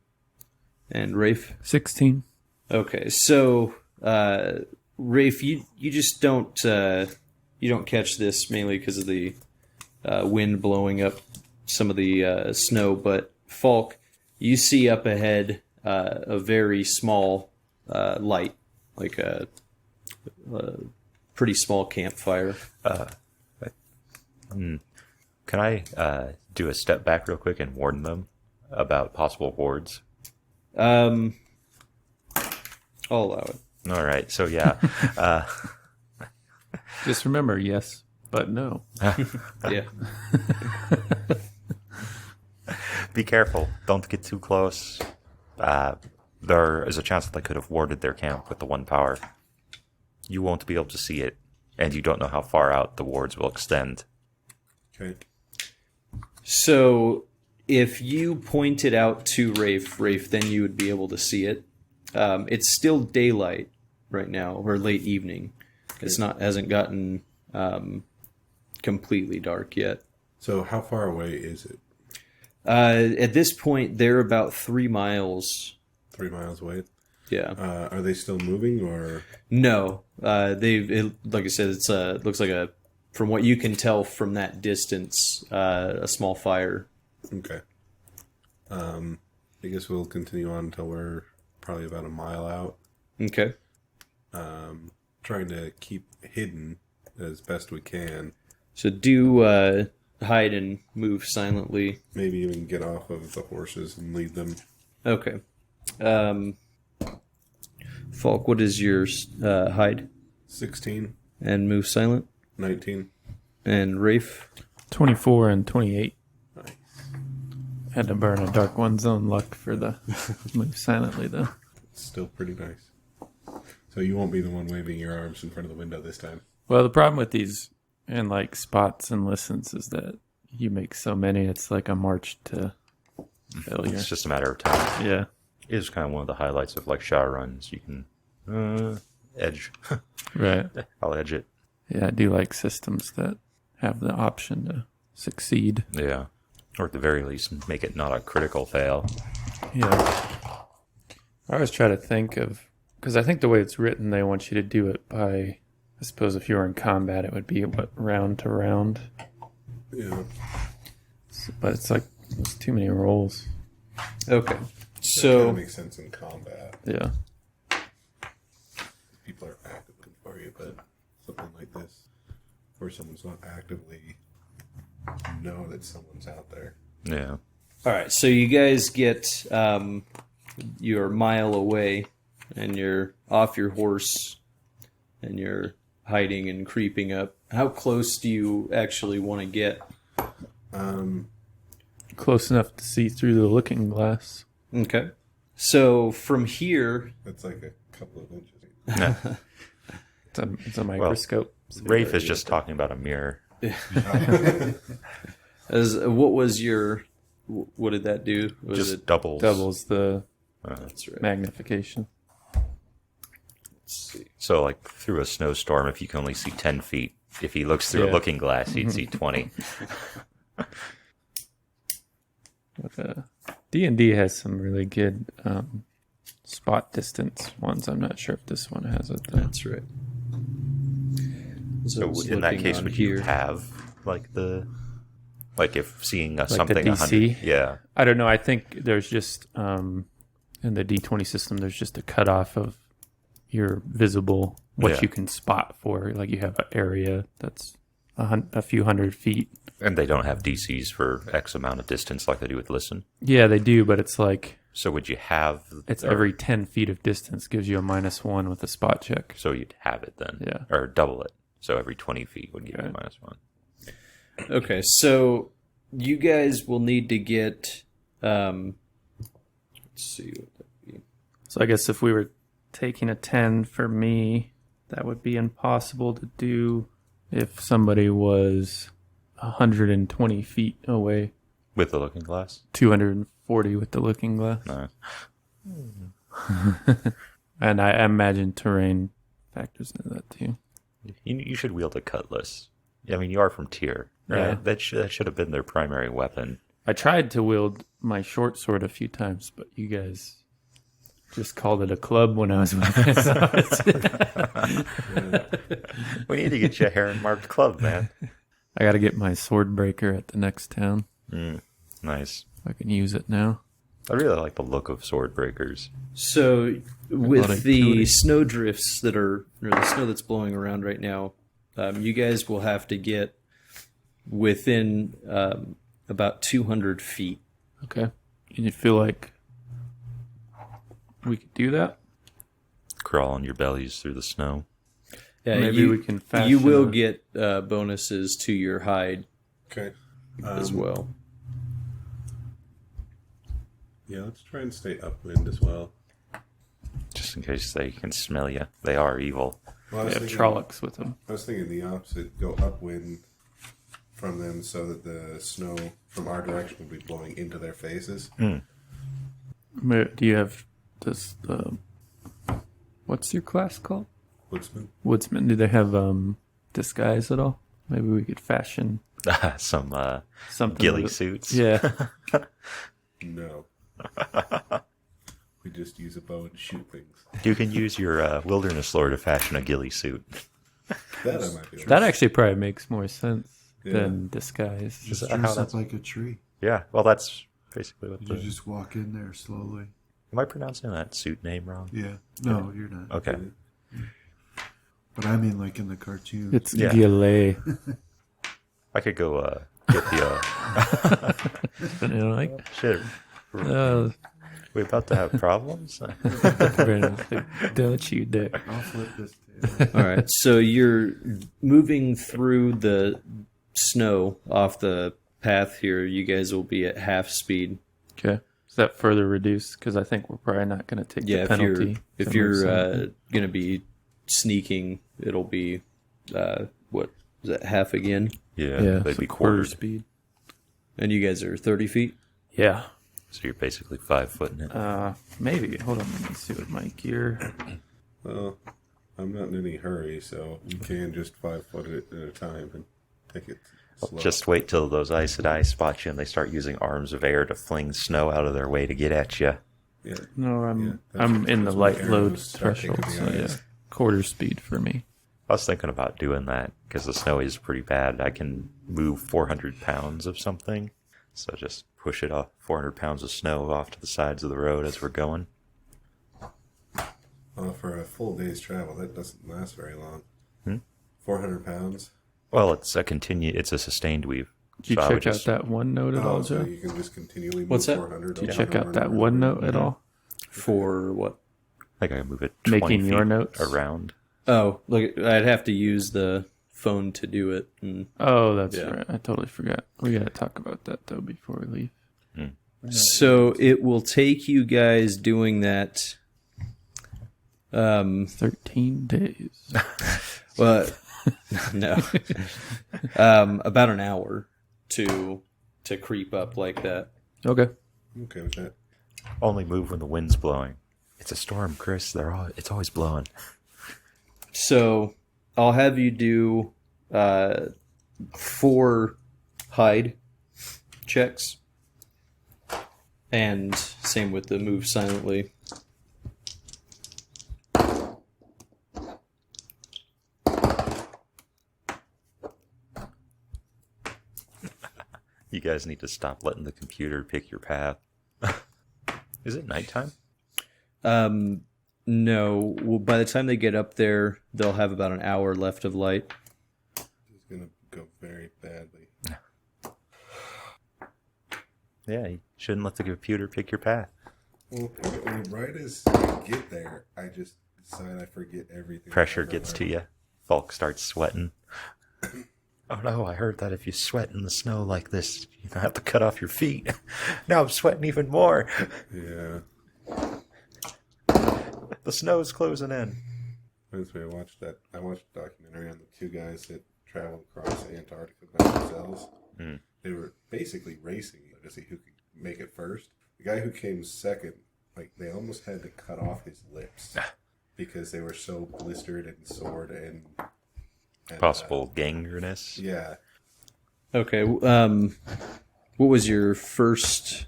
S2: and Rafe.
S6: 16.
S2: Okay, so Rafe, you just don't you don't catch this mainly because of the wind blowing up some of the snow, but Falk, you see up ahead a very small light, like a pretty small campfire.
S4: Can I do a step back real quick and warn them about possible hordes?
S2: I'll allow it.
S4: All right, so yeah.
S6: Just remember, yes, but no.
S2: Yeah.
S4: Be careful. Don't get too close. There is a chance that they could have warded their camp with the one power. You won't be able to see it, and you don't know how far out the wards will extend.
S5: Okay.
S2: So if you point it out to Rafe, then you would be able to see it. It's still daylight right now, or late evening. It's hasn't gotten completely dark yet.
S5: So how far away is it?
S2: At this point, they're about 3 miles.
S5: 3 miles away?
S2: Yeah.
S5: Are they still moving, or?
S2: No. Like I said, it's looks like from what you can tell from that distance, a small fire.
S5: Okay. I guess we'll continue on until we're probably about a mile out.
S2: Okay.
S5: Trying to keep hidden as best we can.
S2: So do hide and move silently.
S5: Maybe even get off of the horses and lead them.
S2: Okay. Falk, what is your hide?
S5: 16.
S2: And move silent?
S5: 19.
S2: And Rafe?
S6: 24 and 28.
S5: Nice.
S6: Had to burn a dark one's own luck for the move silently, though.
S5: It's still pretty nice. So you won't be the one waving your arms in front of the window this time.
S6: Well, the problem with these and like spots and listens is that you make so many, it's like a march to failure.
S4: It's just a matter of time.
S6: Yeah.
S4: It is kind of one of the highlights of like Shadowruns. You can edge.
S6: Right.
S4: I'll edge it.
S6: Yeah, I do like systems that have the option to succeed.
S4: Yeah. Or at the very least, make it not a critical fail.
S6: Yeah. I always try to think of, because I think the way it's written, they want you to do it by, I suppose if you were in combat, it would be what, round to round.
S5: Yeah.
S6: But it's like, there's too many rolls.
S2: Okay.
S5: That
S2: So
S5: kind of makes sense in combat.
S6: Yeah.
S5: People are active looking for you, but something like this, where someone's not actively know that someone's out there.
S4: Yeah.
S2: all right, so you guys get you're a mile away and you're off your horse and you're hiding and creeping up. How close do you actually want to get?
S6: Close enough to see through the looking glass.
S2: Okay. So from here,
S5: That's like a couple of inches.
S6: It's a microscope.
S4: Rafe is just talking about a mirror.
S2: what did that do? Was
S4: Just
S2: it
S4: doubles.
S6: Doubles the
S2: That's right.
S6: magnification.
S2: Let's see.
S4: So, like, through a snowstorm, if you can only see 10 feet, if he looks through a
S6: Yeah.
S4: looking glass, he'd see 20.
S6: But D&D has some really good spot distance ones. I'm not sure if this one has it, though.
S2: That's right.
S4: So,
S2: it's
S4: in that
S2: looking
S4: case,
S2: on
S4: would
S2: here.
S4: you have, like, like, if seeing
S6: the
S4: something
S6: DC?
S4: 100... Yeah.
S6: I don't know. I think there's just, in the D20 system, there's just a cutoff of your visible, what
S4: Yeah.
S6: you can spot for. Like, you have an area that's a few hundred feet.
S4: And they don't have DCs for X amount of distance like they do with Listen.
S6: Yeah, they do, but it's like,
S4: So would you have...
S6: it's
S4: or-
S6: every 10 feet of distance gives you a -1 with a spot check.
S4: So you'd have it then.
S6: Yeah.
S4: Or double it. So every 20 feet would give you
S6: Right.
S4: -1.
S2: Okay, so you guys will need to get. Let's see what that would be.
S6: So I guess if we were taking a 10 for me, that would be impossible to do if somebody was 120 feet away.
S4: With the looking glass?
S6: 240 with the looking glass.
S4: No.
S6: And I imagine terrain factors into that too.
S4: You should wield a cutlass. I mean, you are from Tyr, right?
S6: Yeah.
S4: That should have been their primary weapon.
S6: I tried to wield my short sword a few times, but you guys just called it a club when I was with it.
S4: We need to get you a heron-marked club, man.
S6: I got to get my sword breaker at the next town.
S4: Nice.
S6: I can use it now.
S4: I really like the look of sword breakers.
S2: So, with
S6: Bloody
S2: the
S6: cutie.
S2: snow drifts that are, or the snow that's blowing around right now, you guys will have to get within about 200 feet.
S6: Okay. And you feel like we could do that?
S4: Crawl on your bellies through the snow.
S2: Yeah,
S6: Maybe we can fashion
S2: You will
S6: a-
S2: get bonuses to your hide
S5: Okay.
S2: as well.
S5: Yeah, let's try and stay upwind as well.
S4: Just in case they can smell you. They are evil.
S5: Well, I
S6: They
S5: was
S6: have
S5: thinking-
S6: Trollocs with them.
S5: I was thinking the opposite, go upwind from them so that the snow from our direction will be blowing into their faces.
S6: Do you have this? What's your class called?
S5: Woodsman?
S6: Woodsman. Do they have disguise at all? Maybe we could fashion
S4: Some
S6: something.
S4: ghillie
S6: with it.
S4: suits.
S6: Yeah.
S5: No. We just use a bow and shoot things.
S4: You can use your wilderness lore to fashion a ghillie suit.
S5: That I might be able
S6: That
S5: to-
S6: actually probably makes more sense
S5: Yeah.
S6: than disguise.
S3: Just
S4: that how
S3: dress up
S4: that's-
S3: like a tree.
S4: Yeah, well, that's basically what
S3: You
S4: the...
S3: just walk in there slowly.
S4: Am I pronouncing that suit name wrong?
S3: Yeah. No, you're not.
S4: Okay.
S3: But I mean, like in the cartoon.
S6: It's
S4: Yeah.
S6: Gillet.
S4: I could go get the...
S6: You know, like,
S4: shit, we about to have problems?
S6: don't you dare.
S3: I'll flip this table.
S2: All right, so you're moving through the snow off the path here. You guys will be at half speed.
S6: Okay. Is that further reduced? Because I think we're probably not going to take
S2: Yeah,
S6: the penalty.
S2: if you're going to be sneaking, it'll be what is that, half again?
S6: yeah,
S4: they'd
S6: so
S4: be
S6: quarter
S4: quartered.
S6: speed.
S2: And you guys are 30 feet.
S6: Yeah.
S4: So you're basically 5 foot in it.
S6: Maybe. Hold on. Let me see what my gear.
S5: Well, I'm not in any hurry, so we can just 5 foot at a time and take it slow.
S4: Just wait till those Aes Sedai spot you and they start using arms of air to fling snow out of their way to get at you.
S5: Yeah.
S6: No,
S5: Yeah,
S6: I'm
S5: that's-
S6: in the
S5: that's
S6: light
S5: when
S6: load
S5: arrows start taking
S6: threshold.
S5: the
S6: So yeah,
S5: eyes.
S6: quarter speed for me.
S4: I was thinking about doing that because the snow is pretty bad. I can move 400 pounds of something. So just push it off, 400 pounds of snow off to the sides of the road as we're going.
S5: Well, for a full day's travel, that doesn't last very long. 400 pounds?
S4: Well, it's a sustained weave.
S6: Did you
S4: So I would
S6: check out
S4: just-
S6: that one note at all,
S5: Oh, so
S6: Joe?
S5: you can just continually move
S2: What's that?
S5: 400
S6: Did you
S5: over
S6: check
S5: and
S6: out
S5: over
S6: that
S5: and
S6: one
S5: over.
S6: note at all?
S2: For what?
S4: I think I can move it 20
S6: Making your
S4: feet
S6: notes?
S4: around.
S2: Oh, look, I'd have to use the phone to do it. And
S6: Oh, that's
S2: Yeah.
S6: right. I totally forgot. We got to talk about that, though, before we leave.
S2: so it will take you guys doing that.
S6: 13 days.
S2: Well, no, about an hour to creep up like that.
S6: Okay.
S5: I'm okay with that.
S4: Only move when the wind's blowing. It's a storm, Chris. It's always blowing.
S2: So I'll have you do 4 hide checks, and same with the move silently.
S4: You guys need to stop letting the computer pick your path. Is it nighttime?
S2: No. Well, by the time they get up there, they'll have about an hour left of light.
S5: It's going to go very badly.
S4: Yeah, you shouldn't let the computer pick your path.
S5: Well, right as I get there, I just decide I forget everything.
S4: Pressure gets to you. Falk starts sweating. Oh no, I heard that if you sweat in the snow like this, you have to cut off your feet. Now I'm sweating even more.
S5: Yeah.
S4: The snow's closing in.
S5: That's why I watched a documentary on the 2 guys that traveled across Antarctica by themselves. They were basically racing each to see who could make it first. The guy who came second, like they almost had to cut off his lips because they were so blistered and sore and
S4: Possible gangrenous.
S5: Yeah.
S2: Okay. What was your first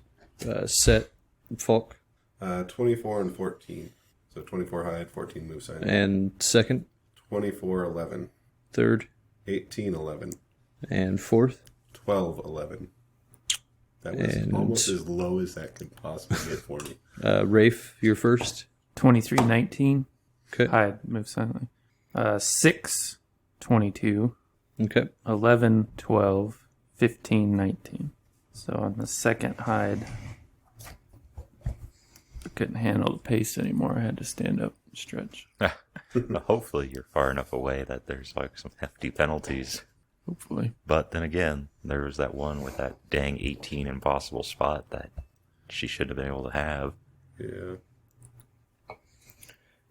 S2: set, Falk?
S5: 24 and 14. So 24 hide, 14 move side.
S2: And second?
S5: 24-11.
S2: Third?
S5: 18-11.
S2: And fourth?
S5: 12-11. That was almost as low as that could possibly get for me.
S2: Rafe, your first?
S6: 23-19.
S2: Okay.
S6: Hide, move silently. 6-22.
S2: Okay.
S6: 11-12. 15-19. So on the second hide, I couldn't handle the pace anymore. I had to stand up and stretch.
S4: Well, hopefully you're far enough away that there's like some hefty penalties.
S6: Hopefully.
S4: But then again, there was that one with that dang 18 impossible spot that she should have been able to have.
S5: Yeah.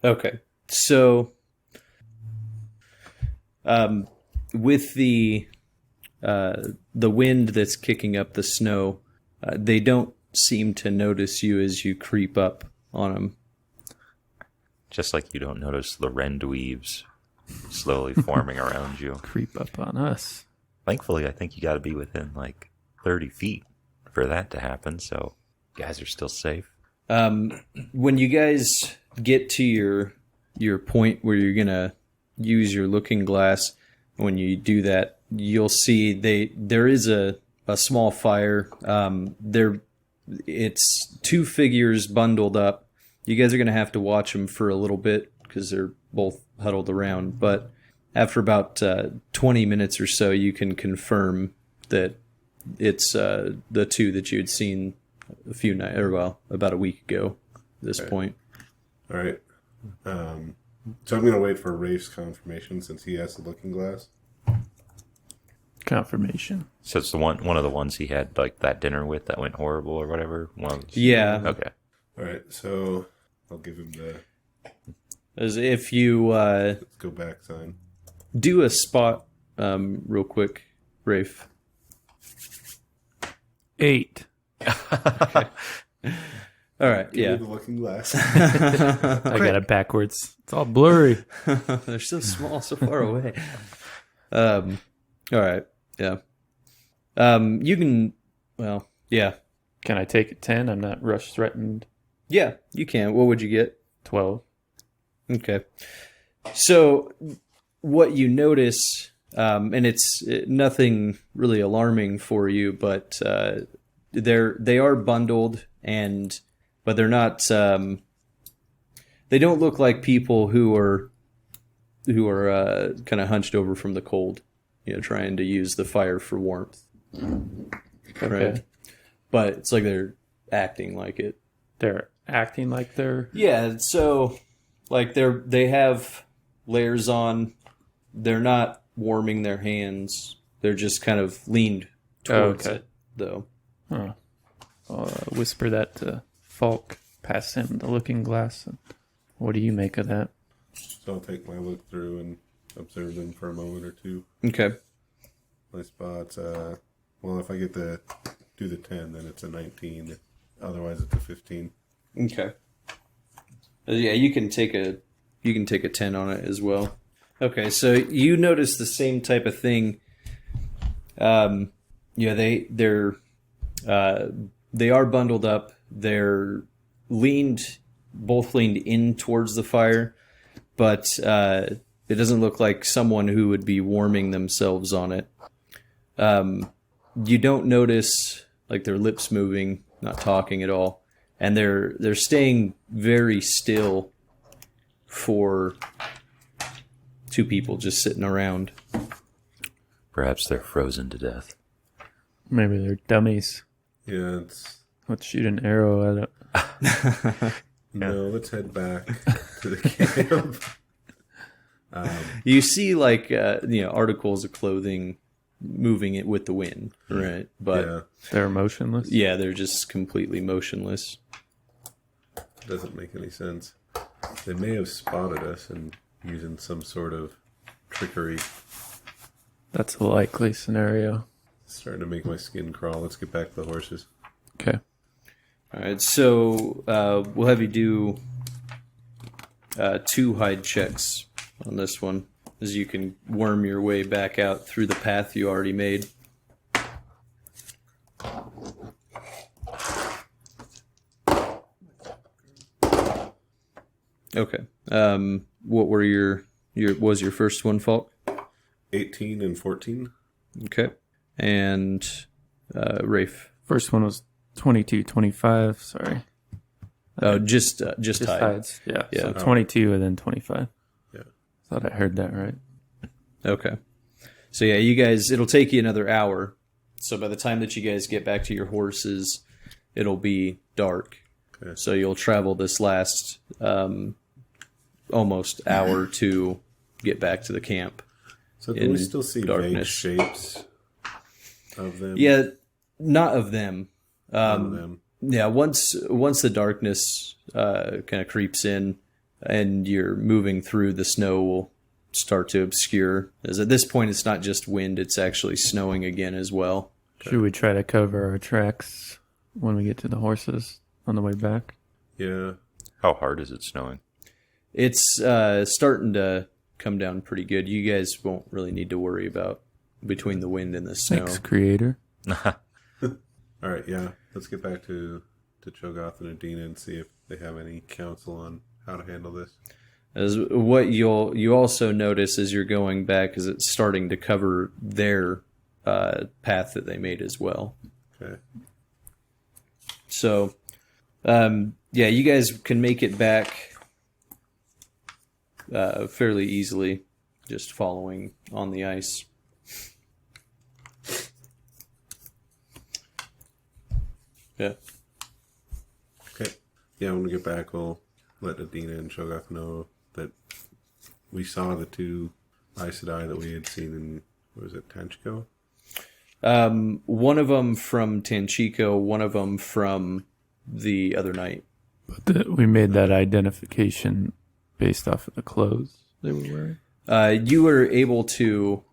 S2: Okay. So, with the wind that's kicking up the snow, they don't seem to notice you as you creep up on them.
S4: Just like you don't notice the rend weaves slowly forming around you.
S6: Creep up on us.
S4: Thankfully, I think you got to be within like 30 feet for that to happen, so you guys are still safe.
S2: When you guys get to your point where you're gonna use your looking glass, when you do that, you'll see there is a small fire. It's two figures bundled up. You guys are gonna have to watch them for a little bit because they're both huddled around. But after about 20 minutes or so, you can confirm that it's the two that you had seen about a week ago at this point.
S5: All right. So I'm going to wait for Rafe's confirmation since he has the looking glass.
S6: Confirmation.
S4: So it's the one of the ones he had like that dinner with that went horrible or whatever? One of those?
S2: Yeah.
S4: Okay.
S5: All right. So I'll give him the
S2: As if you
S5: let's go back sign.
S2: do a spot real quick, Rafe.
S6: 8.
S2: All right,
S5: Give
S2: yeah.
S5: me the looking glass.
S6: I got it backwards. It's all blurry.
S2: They're so small, so far away. All right, yeah. You can, well, yeah.
S6: Can I take it 10? I'm not rush threatened.
S2: Yeah, you can. What would you get?
S6: 12.
S2: Okay. So what you notice, and it's nothing really alarming for you, but they are bundled, but they're not. They don't look like people who are kind of hunched over from the cold, trying to use the fire for warmth.
S6: Okay.
S2: Right. But it's like they're acting like it.
S6: They're acting like they're...
S2: Yeah, so like they have layers on. They're not warming their hands. They're just kind of leaned towards it, though.
S6: Huh. I'll whisper that to Falk. Pass him the looking glass. What do you make of that?
S5: So I'll take my look through and observe them for a moment or two.
S2: Okay.
S5: My spots, well, if I get to do the 10, then it's a 19. Otherwise, it's a 15.
S2: Okay. Yeah, you can take a 10 on it as well. Okay, so you notice the same type of thing. Yeah, they are bundled up. They're both leaned in towards the fire, but it doesn't look like someone who would be warming themselves on it. You don't notice like their lips moving, not talking at all, and they're staying very still for two people just sitting around.
S4: Perhaps they're frozen to death.
S6: Maybe they're dummies.
S5: Yeah, it's...
S6: Let's shoot an arrow at it.
S5: No, let's head back to the camp.
S2: You see, like articles of clothing moving it with the wind, right? But
S5: Yeah,
S6: They're motionless.
S2: yeah, they're just completely motionless.
S5: doesn't make any sense. They may have spotted us and using some sort of trickery.
S6: That's a likely scenario.
S5: Starting to make my skin crawl. Let's get back to the horses.
S6: Okay.
S2: All right, so we'll have you do 2 hide checks on this one, as you can worm your way back out through the path you already made. Okay. What were your was your first one, Falk?
S5: 18 and 14.
S2: Okay. And Rafe.
S6: First one was 22, 25. Sorry.
S2: Oh, just
S6: Just
S2: hide.
S6: hides. Yeah.
S2: Yeah.
S6: So 22 and then 25.
S5: Yeah.
S6: Thought I heard that right.
S2: Okay. So yeah, you guys, it'll take you another hour. So by the time that you guys get back to your horses, it'll be dark.
S5: Okay.
S2: So you'll travel this last almost hour to get back to the camp.
S5: So can
S2: In
S5: we still see
S2: darkness.
S5: vague shapes of them?
S2: Yeah, not of them.
S5: None of them.
S2: Yeah, once the darkness kind of creeps in and you're moving through, the snow will start to obscure. As at this point, it's not just wind; it's actually snowing again as well.
S6: Should we try to cover our tracks when we get to the horses on the way back?
S5: Yeah.
S4: How hard is it snowing?
S2: It's starting to come down pretty good. You guys won't really need to worry about between the wind and the snow.
S6: Thanks, creator.
S5: All right, yeah. Let's get back to Cho'Gath and Adeena and see if they have any counsel on how to handle this.
S2: As what you also notice as you're going back is it's starting to cover their path that they made as well.
S5: Okay.
S2: So, yeah, you guys can make it back fairly easily, just following on the ice. Yeah.
S5: Okay. Yeah, when we get back, we'll let Adeena and Cho'Gath know that we saw the 2 Aes Sedai that we had seen in, what was it, Tanchiko?
S2: One of them from Tanchico, one of them from the other night.
S6: But we made that identification based off of the clothes they were wearing.
S2: You were able to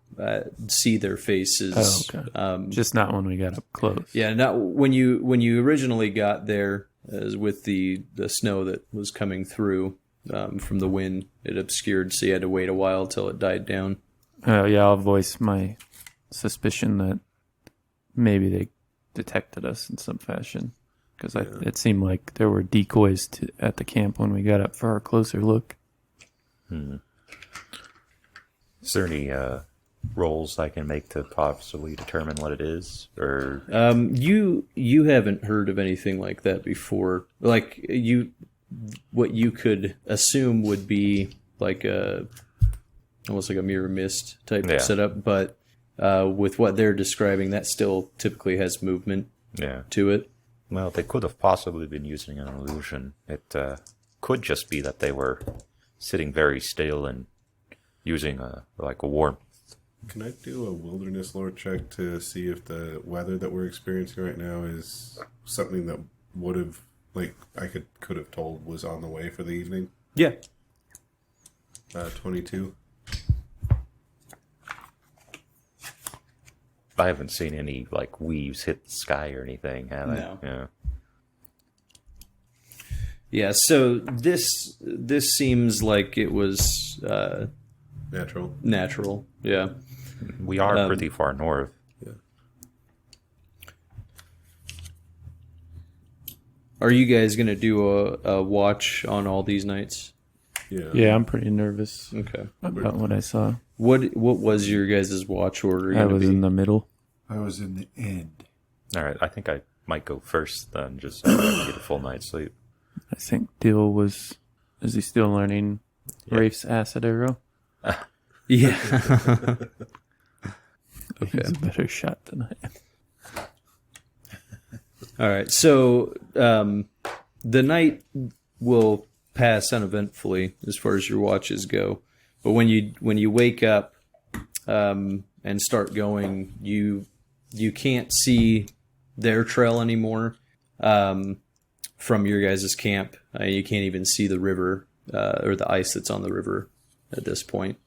S2: see their faces.
S6: Oh, okay. Just not when we got up close.
S2: Yeah, not when you originally got there, as with the snow that was coming through from the wind, it obscured, so you had to wait a while till it died down.
S6: Yeah, I'll voice my suspicion that maybe they detected us in some fashion. Because it seemed like there were decoys at the camp when we got up for our closer look.
S4: Is there any rolls I can make to possibly determine what it is? Or
S2: You haven't heard of anything like that before. Like what you could assume would be like almost like a mirror mist type setup, but with what they're describing, that still typically has movement to it.
S4: Well, they could have possibly been using an illusion. It could just be that they were sitting very still and using a warmth.
S5: Can I do a wilderness lore check to see if the weather that we're experiencing right now is something that would have, I could have told was on the way for the evening?
S2: Yeah.
S5: 22.
S4: I haven't seen any weaves hit the sky or anything, have I?
S2: No.
S4: Yeah.
S2: Yeah, so this seems like it was
S5: Natural.
S2: Yeah.
S4: We are pretty far north.
S5: Yeah.
S2: Are you guys going to do a watch on all these nights?
S5: Yeah.
S6: Yeah, I'm pretty nervous
S2: Okay.
S6: about what I saw.
S2: What was your guys' watch order
S6: I
S2: going to
S6: was
S2: be?
S6: in the middle.
S3: I was in the end.
S4: All right, I think I might go first then, just so I can get a full night's sleep.
S6: I think Dill was... Is he still learning Rafe's acid arrow?
S2: Yeah.
S6: He's a better shot than I am.
S2: All right. So the night will pass uneventfully as far as your watches go, but when you wake up and start going, you can't see their trail anymore from your guys' camp. You can't even see the river or the ice that's on the river at this point.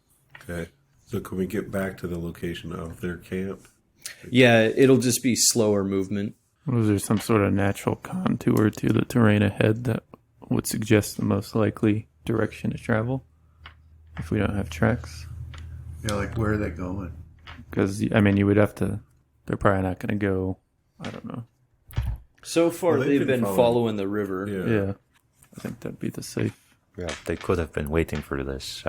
S5: Okay. So can we get back to the location of their camp?
S2: Yeah, it'll just be slower movement.
S6: Was there some sort of natural contour to the terrain ahead that would suggest the most likely direction to travel if we don't have tracks?
S3: Yeah, like where are they going?
S6: Because, I mean, you would have to... They're probably not going to go... I don't know.
S2: So far,
S5: Well,
S2: they've been following the river.
S6: Yeah. I think that'd be the safe...
S4: Yeah, they could have been waiting for this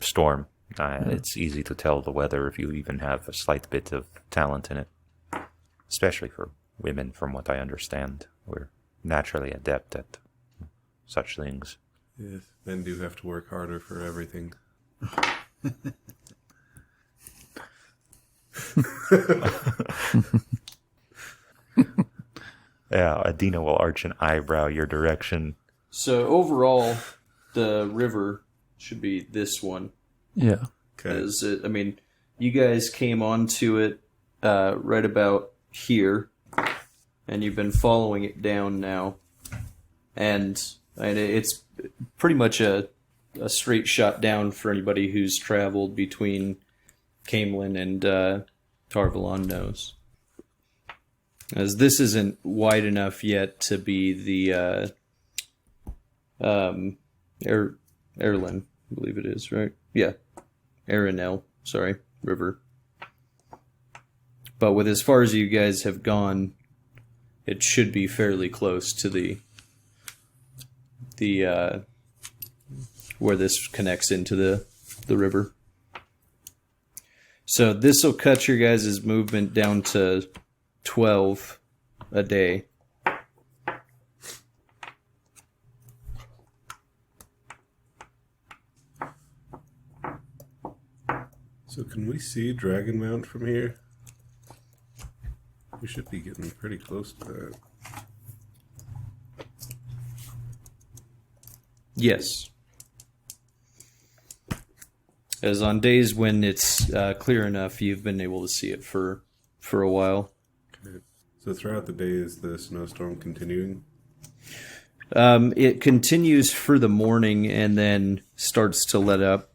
S4: storm. It's easy to tell the weather if you even have a slight bit of talent in it. Especially for women, from what I understand. We're naturally adept at such things.
S5: Yes, men do have to work harder for everything.
S4: Yeah, Adeena will arch an eyebrow your direction.
S2: So overall, the river should be this one.
S6: Yeah.
S5: Okay.
S2: Is it? I mean, you guys came onto it right about here, and you've been following it down now, and it's pretty much a straight shot down for anybody who's traveled between Camelin and Tarvalon knows. As this isn't wide enough yet to be the Erlin, I believe it is, right? Yeah. Arenel, sorry, river. But with as far as you guys have gone, it should be fairly close to the where this connects into the river. So this will cut your guys' movement down to 12 a day.
S5: So can we see Dragonmount from here? We should be getting pretty close to that.
S2: Yes. As on days when it's clear enough, you've been able to see it for a while.
S5: Okay. So throughout the day, is the snowstorm continuing?
S2: It continues for the morning and then starts to let up.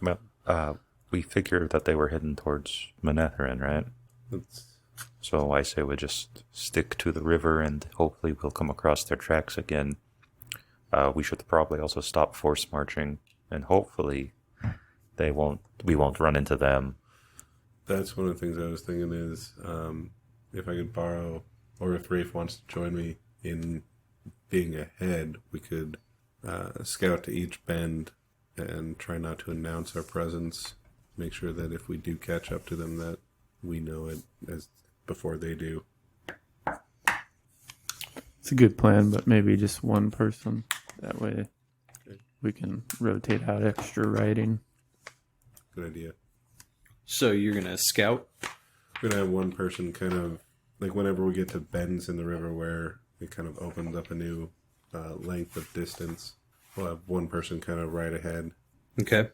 S4: Well, we figured that they were heading towards Manetherin, right?
S5: That's,
S4: So I say we just stick to the river and hopefully we'll come across their tracks again. We should probably also stop force marching and hopefully we won't run into them.
S5: that's one of the things I was thinking is if I could borrow, or if Rafe wants to join me in being ahead, we could scout to each bend and try not to announce our presence. Make sure that if we do catch up to them, that we know it as before they do.
S6: It's a good plan, but maybe just one person. That way we can rotate out extra riding.
S5: Good idea.
S2: So you're going to scout?
S5: We're going to have one person kind of, like whenever we get to bends in the river where it kind of opens up a new length of distance, we'll have one person kind of right ahead.
S2: Okay.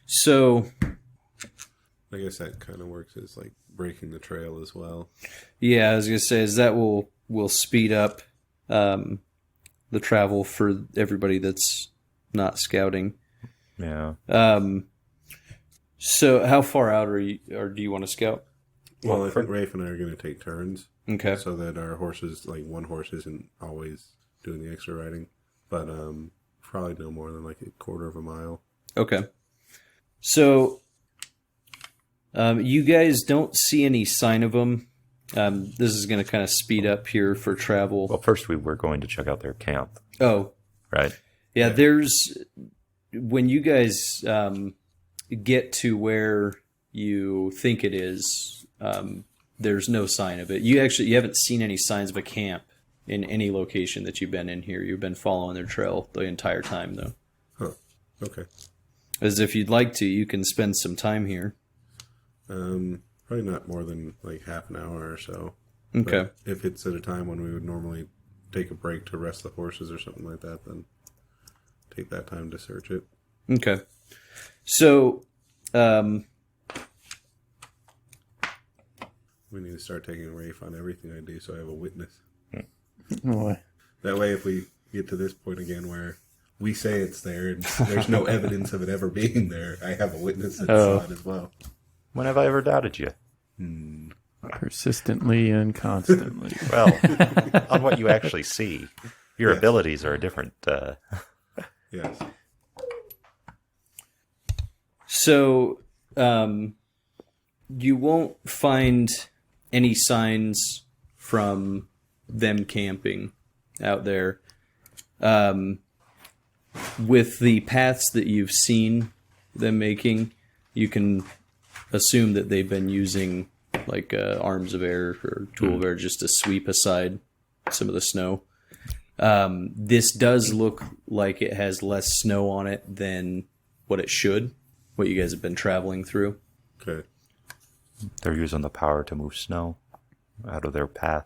S2: So,
S5: I guess that kind of works as like breaking the trail as well.
S2: yeah, I was going to say, is that will speed up the travel for everybody that's not scouting.
S4: Yeah.
S2: So how far out are you, or do you want to scout?
S5: Well, I think Rafe and I are going to take turns.
S2: Okay.
S5: So that our horses, like one horse isn't always doing the extra riding. But probably no more than like a quarter of a mile.
S2: Okay. So, you guys don't see any sign of them. This is going to kind of speed up here for travel.
S4: Well, first we were going to check out their camp,
S2: Oh,
S4: right?
S2: yeah, there's... When you guys get to where you think it is, there's no sign of it. You haven't seen any signs of a camp in any location that you've been in here. You've been following their trail the entire time, though.
S5: Huh. Okay.
S2: As if you'd like to, you can spend some time here.
S5: Probably not more than like half an hour or so.
S2: Okay.
S5: But if it's at a time when we would normally take a break to rest the horses or something like that, then take that time to search it.
S2: Okay. So,
S5: We need to start taking Rafe on everything I do so I have a witness.
S6: Boy.
S5: That way, if we get to this point again where we say it's there and there's no evidence of it ever being there, I have a witness that saw it as well.
S4: When have I ever doubted you?
S6: Persistently and constantly.
S4: Well, on what you actually see. Your abilities are different.
S5: Yes.
S2: So, you won't find any signs from them camping out there. With the paths that you've seen them making, you can assume that they've been using like arms of air or tool of air just to sweep aside some of the snow. This does look like it has less snow on it than what it should, what you guys have been traveling through.
S5: Okay.
S4: They're using the power to move snow out of their path.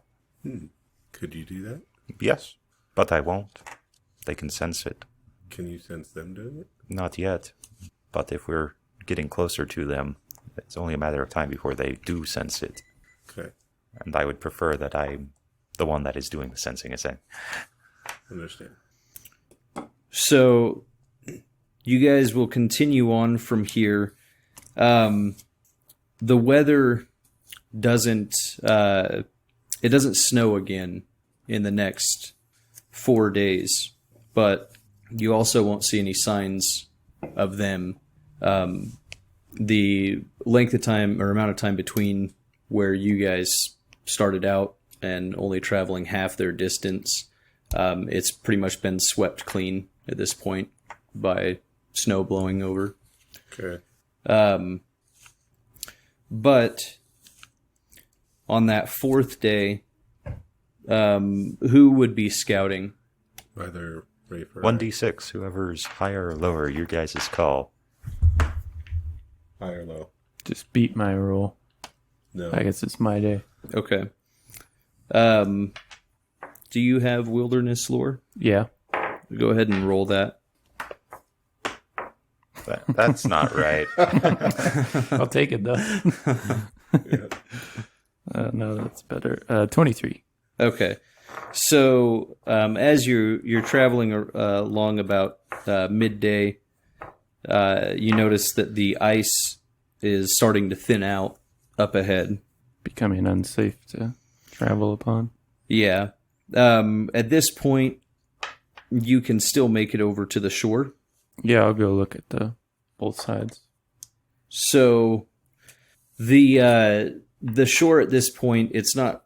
S5: Could you do that?
S4: Yes, but I won't. They can sense it.
S5: Can you sense them doing it?
S4: Not yet. But if we're getting closer to them, it's only a matter of time before they do sense it.
S5: Okay.
S4: And I would prefer that I'm the one that is doing the sensing, I say.
S5: Understand.
S2: So, you guys will continue on from here. The weather doesn't it doesn't snow again in the next 4 days, but you also won't see any signs of them. The length of time or amount of time between where you guys started out and only traveling half their distance, it's pretty much been swept clean at this point by snow blowing over.
S5: Okay.
S2: But on that fourth day, who would be scouting?
S5: Either Rafe or
S4: 1d6, whoever's higher or lower, your guys' call.
S5: high or low.
S6: Just beat my roll.
S5: No.
S6: I guess it's my day.
S2: Okay. Do you have wilderness lore?
S6: Yeah.
S2: Go ahead and roll that.
S4: That's not right.
S6: I'll take it, though. No, that's better. 23.
S2: Okay. So as you're traveling along about midday, you notice that the ice is starting to thin out up ahead.
S6: Becoming unsafe to travel upon.
S2: Yeah. At this point, you can still make it over to the shore.
S6: Yeah, I'll go look at both sides.
S2: So the shore at this point, it's not.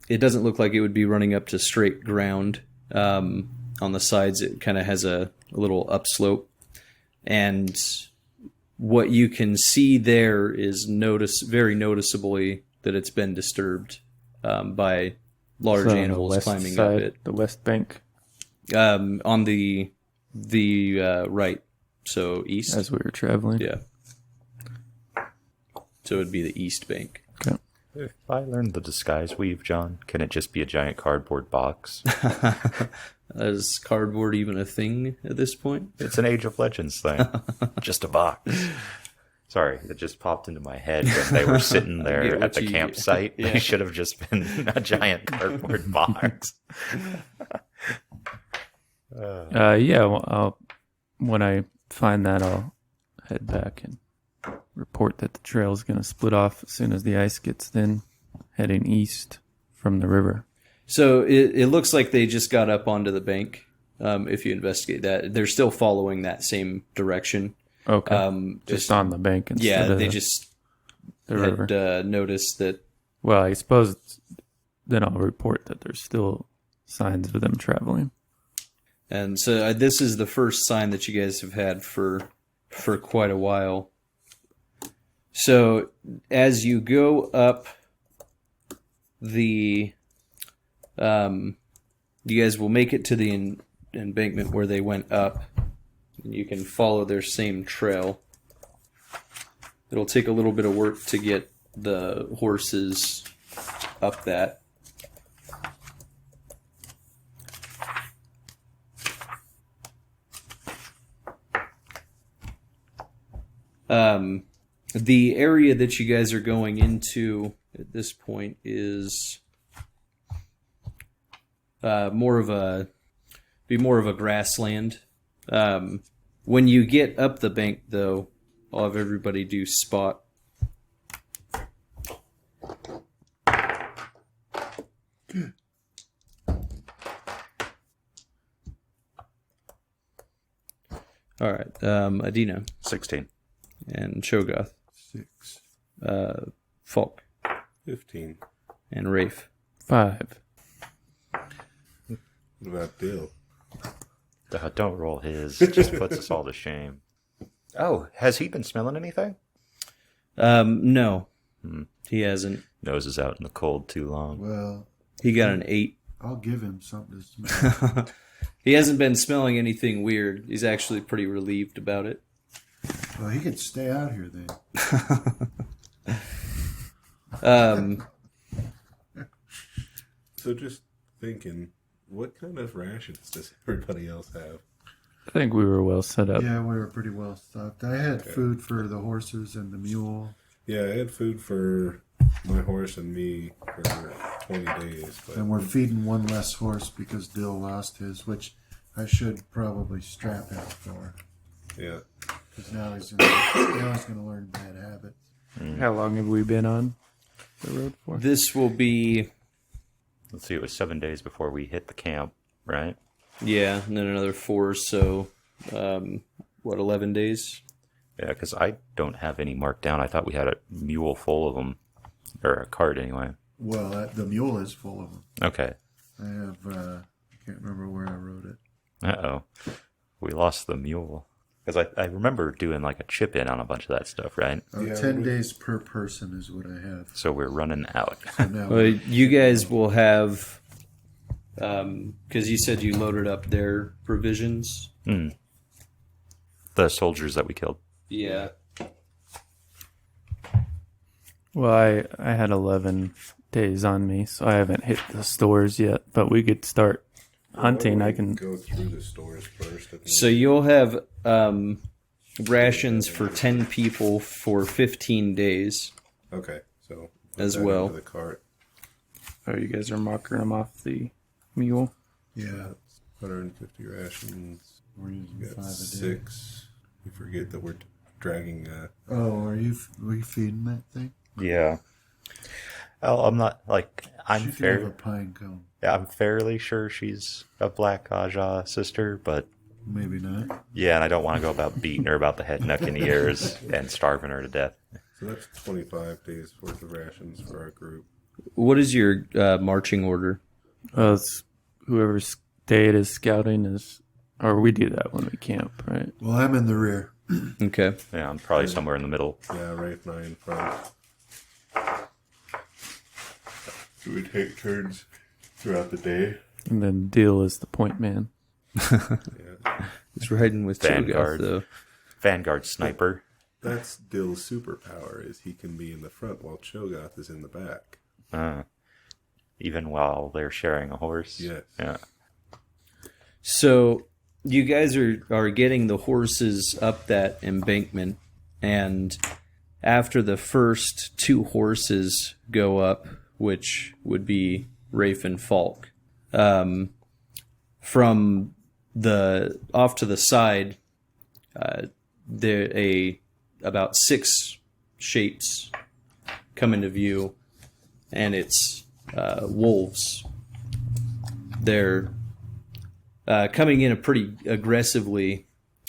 S2: It doesn't look like it would be running up to straight ground. On the sides, it kind of has a little upslope, and what you can see there is very noticeably that it's been disturbed by large
S6: So
S2: animals climbing up it.
S6: The west bank,
S2: On the right, so east.
S6: as we were traveling.
S2: Yeah. So it would be the east bank.
S6: Okay.
S4: If I learned the disguise weave, John, can it just be a giant cardboard box?
S2: Is cardboard even a thing at this point?
S4: It's an Age of Legends thing. Just a box. Sorry, it just popped into my head when they were sitting
S2: get
S4: there
S2: what
S4: at the
S2: you-
S4: campsite.
S2: yeah.
S4: They should have just been a giant cardboard box.
S6: Yeah. Well, when I find that, I'll head back and report that the trail is going to split off as soon as the ice gets thin, heading east from the river.
S2: So it looks like they just got up onto the bank. If you investigate that, they're still following that same direction.
S6: Okay. Just on the bank instead
S2: Yeah,
S6: of
S2: they just
S6: the river.
S2: had noticed that.
S6: Well, I suppose then I'll report that there's still signs of them traveling.
S2: And so this is the first sign that you guys have had for quite a while. So as you go up you guys will make it to the embankment where they went up, and you can follow their same trail. It'll take a little bit of work to get the horses up that. The area that you guys are going into at this point is more of a grassland. When you get up the bank, though, I'll have everybody do spot All right. Adeena
S4: 16.
S2: and Shogoth.
S3: 6.
S2: Falk
S5: 15.
S2: and Rafe.
S6: 5.
S5: What about Dill?
S4: Don't roll his. It just puts us all to shame. Oh, has he been smelling anything?
S2: No. He hasn't.
S4: Nose is out in the cold too long.
S3: Well,
S2: He got an 8.
S3: I'll give him something to smell.
S2: He hasn't been smelling anything weird. He's actually pretty relieved about it.
S3: Well, he could stay out here then.
S5: So just thinking, what kind of rations does everybody else have?
S6: I think we were well set up.
S3: Yeah, we were pretty well stocked. I had food for the horses and the mule.
S5: Yeah, I had food for my horse and me for 20 days. But
S3: And we're feeding one less horse because Dill lost his, which I should probably strap him for.
S5: yeah,
S3: Because now he's gonna learn bad habits.
S6: How long have we been on the road for?
S2: This will be,
S4: Let's see, it was 7 days before we hit the camp, right?
S2: yeah, and then another 4, so, 11 days?
S4: Yeah, because I don't have any marked down. I thought we had a mule full of them, or a cart anyway.
S3: Well, the mule is full of them.
S4: Okay.
S3: I have, I can't remember where I wrote it.
S4: Uh-oh. We lost the mule. Because I remember doing like a chip in on a bunch of that stuff, right?
S5: Yeah,
S3: 10 days per person is what I have.
S4: So we're running out.
S3: So now
S2: Well, you guys will have, because you said you loaded up their provisions.
S4: The soldiers that we killed.
S2: Yeah.
S6: Well, I had 11 days on me, so I haven't hit the stores yet. But we could start hunting.
S5: Why
S6: I
S5: don't we
S6: can.
S5: go through the stores first.
S2: So you'll have rations for 10 people for 15 days.
S5: Okay, so
S2: As
S5: that
S2: well.
S5: into the cart.
S6: Oh, you guys are marking them off the mule.
S3: yeah,
S5: 150 rations.
S3: we're using
S5: We
S3: 5
S5: got
S3: a day.
S5: 6. We forget that we're dragging.
S3: Oh, are we feeding that thing?
S4: Yeah. Oh, I'm not like
S3: She could have a pine cone.
S4: I'm fairly sure she's a Black Ajah sister, but
S3: Maybe not.
S4: yeah, and I don't want to go about beating her about the head, neck, and ears, and starving her to death.
S5: So that's 25 days worth of rations for our group.
S2: What is your marching order?
S6: It's whoever stayed as scouting is, or we do that when we camp, right?
S3: Well, I'm in the rear.
S2: Okay.
S4: Yeah, I'm probably somewhere in the middle.
S5: Yeah, Rafe and I in front. So we take turns throughout the day.
S6: And then Deal is the point man.
S5: Yeah.
S2: He's riding with
S4: Vanguard.
S2: Cho'Gath, though.
S4: Vanguard sniper.
S5: That's Dill's superpower, is he can be in the front while Cho'Gath is in the back.
S4: Even while they're sharing a horse.
S5: Yes.
S4: Yeah.
S2: So you guys are getting the horses up that embankment, and after the first 2 horses go up, which would be Rafe and Falk, from the off to the side, there about 6 shapes come into view, and it's wolves. They're coming in pretty aggressively,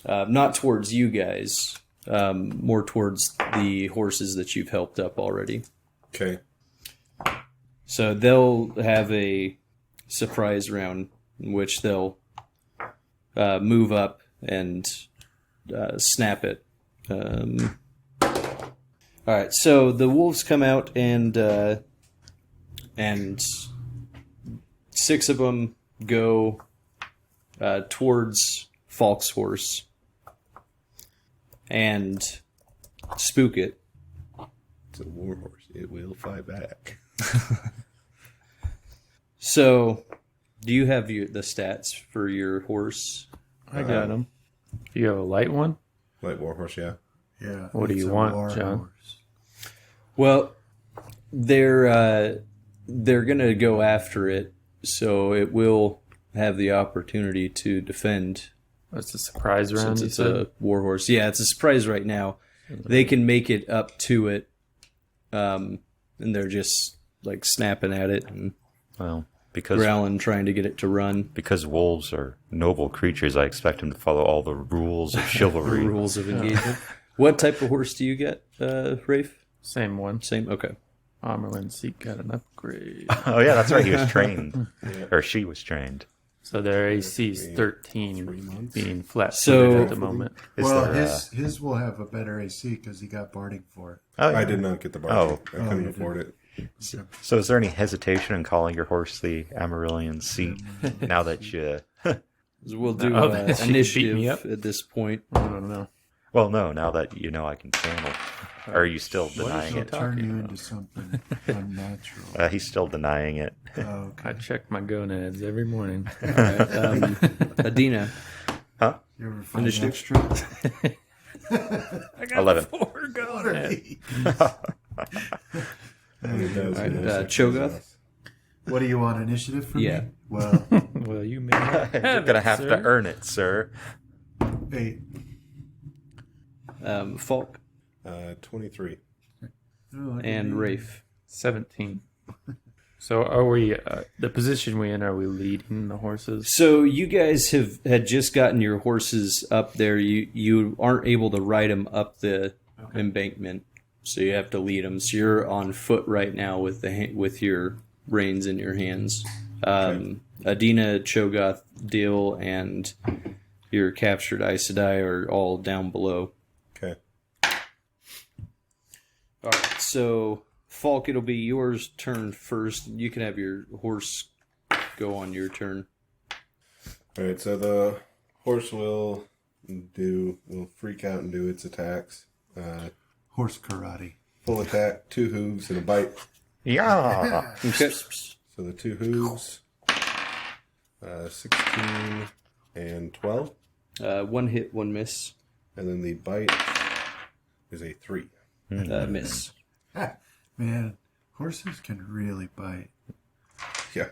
S2: not towards you guys, more towards the horses that you've helped up already.
S5: Okay.
S2: So they'll have a surprise round in which they'll move up and snap it. All right, so the wolves come out, and 6 of them go towards Falk's horse and spook it.
S5: It's a war horse. It will fight back.
S2: So, do you have the stats for your horse?
S6: I got him. You have a light one?
S5: Light war horse, yeah.
S3: Yeah.
S6: What do
S3: it's
S6: you
S3: a
S6: want,
S3: war
S6: John?
S3: horse.
S2: Well, they're gonna go after it, so it will have the opportunity to defend.
S6: That's a surprise round.
S2: Since
S6: You
S2: it's
S6: said?
S2: a war horse. Yeah, it's a surprise right now. They can make it up to it, and they're just like snapping at it. And
S4: Well, Because
S2: growling, trying to get it to run.
S4: because wolves are noble creatures, I expect him to follow all the rules of chivalry.
S2: Rules of engagement. What type of horse do you get, Rafe?
S6: Same one.
S2: Same. Okay.
S6: Armorland Seek got an upgrade.
S4: Oh yeah, that's right. He was trained, or she was trained.
S6: So their AC is 13, being flat
S2: So-
S6: at the moment.
S4: Is
S3: well,
S4: there,
S3: his will have a better AC because he got barding for it.
S4: oh, yeah.
S5: I did not get the bar.
S4: Oh.
S5: I couldn't
S3: you
S5: afford it.
S4: So is there any hesitation in calling your horse the Amarillion Seat now that you?
S2: We'll do
S6: Oh, that she beat me
S2: initiative
S6: up?
S2: at this point.
S6: I don't know.
S4: Well, no. Now that you know I can channel, or are you still denying
S3: He'll
S4: it?
S3: turn you into something unnatural.
S4: He's still denying it.
S3: Okay.
S6: I check my gonads every morning.
S2: All right. Adeena.
S3: You ever find
S2: Initiative.
S3: extra?
S6: I got
S4: 11.
S6: 4 gonads.
S5: And it does,
S2: All right,
S5: you know,
S2: Cho'Gath?
S3: What do you want, initiative from
S2: Yeah.
S3: me? Well,
S6: Well, you may not
S4: You're
S6: have
S4: gonna
S6: it,
S4: have
S6: sir.
S4: to earn it, sir.
S3: 8.
S2: Falk
S5: 23.
S3: Oh,
S2: and Rafe.
S6: 17. So are we, the position we in, are we leading the horses?
S2: So you guys had just gotten your horses up there. You aren't able to ride them up the embankment, so you have to lead them. So you're on foot right now with your reins in your hands. Adeena, Cho'Gath, Dil, and your captured Aes Sedai are all down below.
S5: Okay.
S2: All right, so Falk, it'll be yours turn first. You can have your horse go on your turn.
S5: All right. So the horse will freak out and do its attacks.
S3: Horse karate.
S5: Full attack, 2 hooves and a bite.
S4: Yeah.
S2: Okay.
S5: So the 2 hooves, 16 and 12,
S2: One hit, one miss.
S5: and then the bite is a 3.
S2: Miss.
S3: Man, horses can really bite.
S5: Yeah.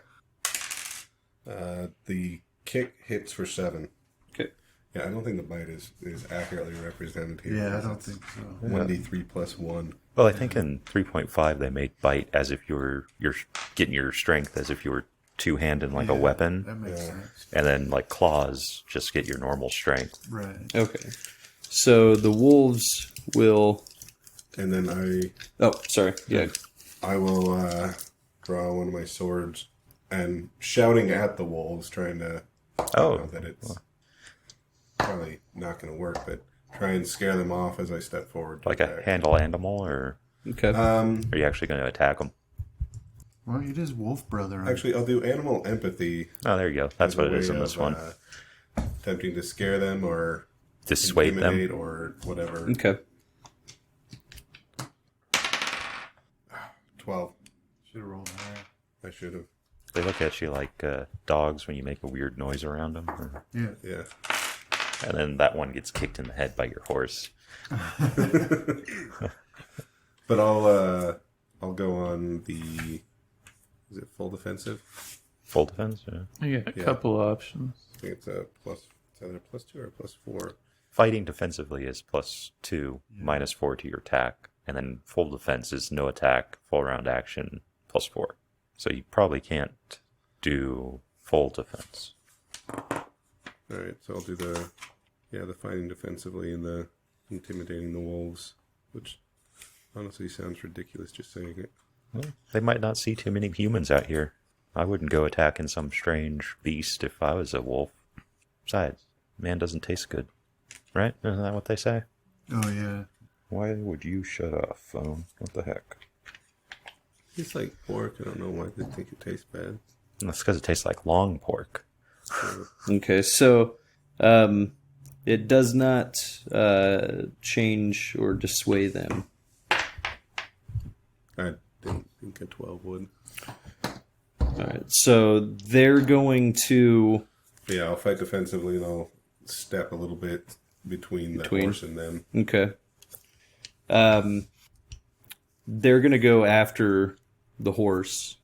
S5: The kick hits for 7.
S2: Okay.
S5: Yeah, I don't think the bite is accurately represented here.
S3: Yeah, I
S5: because
S3: don't
S5: it's
S3: think so.
S5: 1d3 plus 1.
S4: Well, I think in 3.5 they made bite as if you're getting your strength as if you were two-handed like a weapon,
S3: That makes sense.
S4: and then like claws just get your normal strength.
S3: Right.
S2: Okay. So the wolves will.
S5: And then
S2: Oh, sorry. Yeah.
S5: I will draw one of my swords and shouting at the wolves, trying to
S4: Oh.
S5: know that it's probably not going to work, but try and scare them off as I step forward. to
S4: Like a
S5: attack.
S4: handle animal, or
S2: Okay.
S4: are you actually going to attack them?
S3: Well, it is wolf brother.
S5: Actually, I'll do animal empathy.
S4: Oh, there you go. That's
S5: as
S4: what
S5: a
S4: it is
S5: way
S4: in this
S5: of,
S4: one.
S5: Attempting to scare them or
S4: Dissuade them.
S5: intimidate or whatever.
S2: Okay.
S5: 12.
S3: Should have rolled higher.
S5: I should have.
S4: They look at you like dogs when you make a weird noise around them,
S3: Yeah.
S5: Yeah.
S4: and then that one gets kicked in the head by your horse.
S5: But I'll go on the. Is it full defensive?
S4: Full defense. Yeah.
S6: You got a
S5: Yeah.
S6: couple of options.
S5: I think it's a plus. It's either plus 2 or plus 4.
S4: Fighting defensively is +2, -4 to your attack, and then full defense is no attack, full round action, +4. So you probably can't do full defense.
S5: All right, so I'll do the fighting defensively and the intimidating the wolves, which honestly sounds ridiculous just saying it.
S4: Well, they might not see too many humans out here. I wouldn't go attacking some strange beast if I was a wolf. Besides, man doesn't taste good. Right? Isn't that what they say?
S3: Oh, yeah.
S4: Why would you shut off, phone? What the heck?
S5: It's like pork. I don't know why they think it tastes bad.
S4: That's because it tastes like long pork.
S2: Okay. So, it does not change or dissuade them.
S5: I didn't think a 12 would.
S2: All right. So they're going to.
S5: But yeah, I'll fight defensively and I'll step a little bit between the horse and them.
S2: Okay. They're going to go after the horse.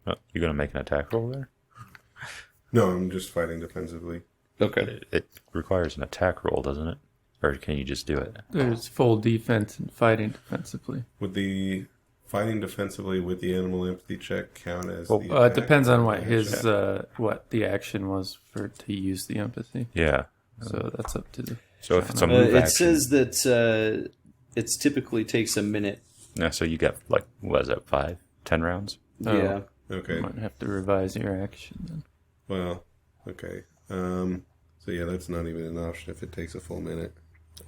S4: Oh, you going to make an attack roll there?
S5: No, I'm just fighting defensively.
S2: Okay.
S4: It requires an attack roll, doesn't it? Or can you just do it?
S6: There's full defense and fighting defensively.
S5: Would the fighting defensively with the animal empathy check count as
S4: Well,
S5: the
S6: It
S5: attack?
S6: depends on what
S5: Yeah,
S6: his
S5: check.
S6: what the action was to use the empathy.
S4: Yeah.
S6: So that's up to the.
S4: So if it's a
S6: It
S4: move
S2: It
S4: action,
S2: says that it typically takes a minute.
S4: yeah, so you get like what is that, 5-10 rounds?
S6: Oh.
S2: Yeah.
S5: Okay.
S6: You might have to revise your action then.
S5: Well, okay. So yeah, that's not even an option if it takes a full minute.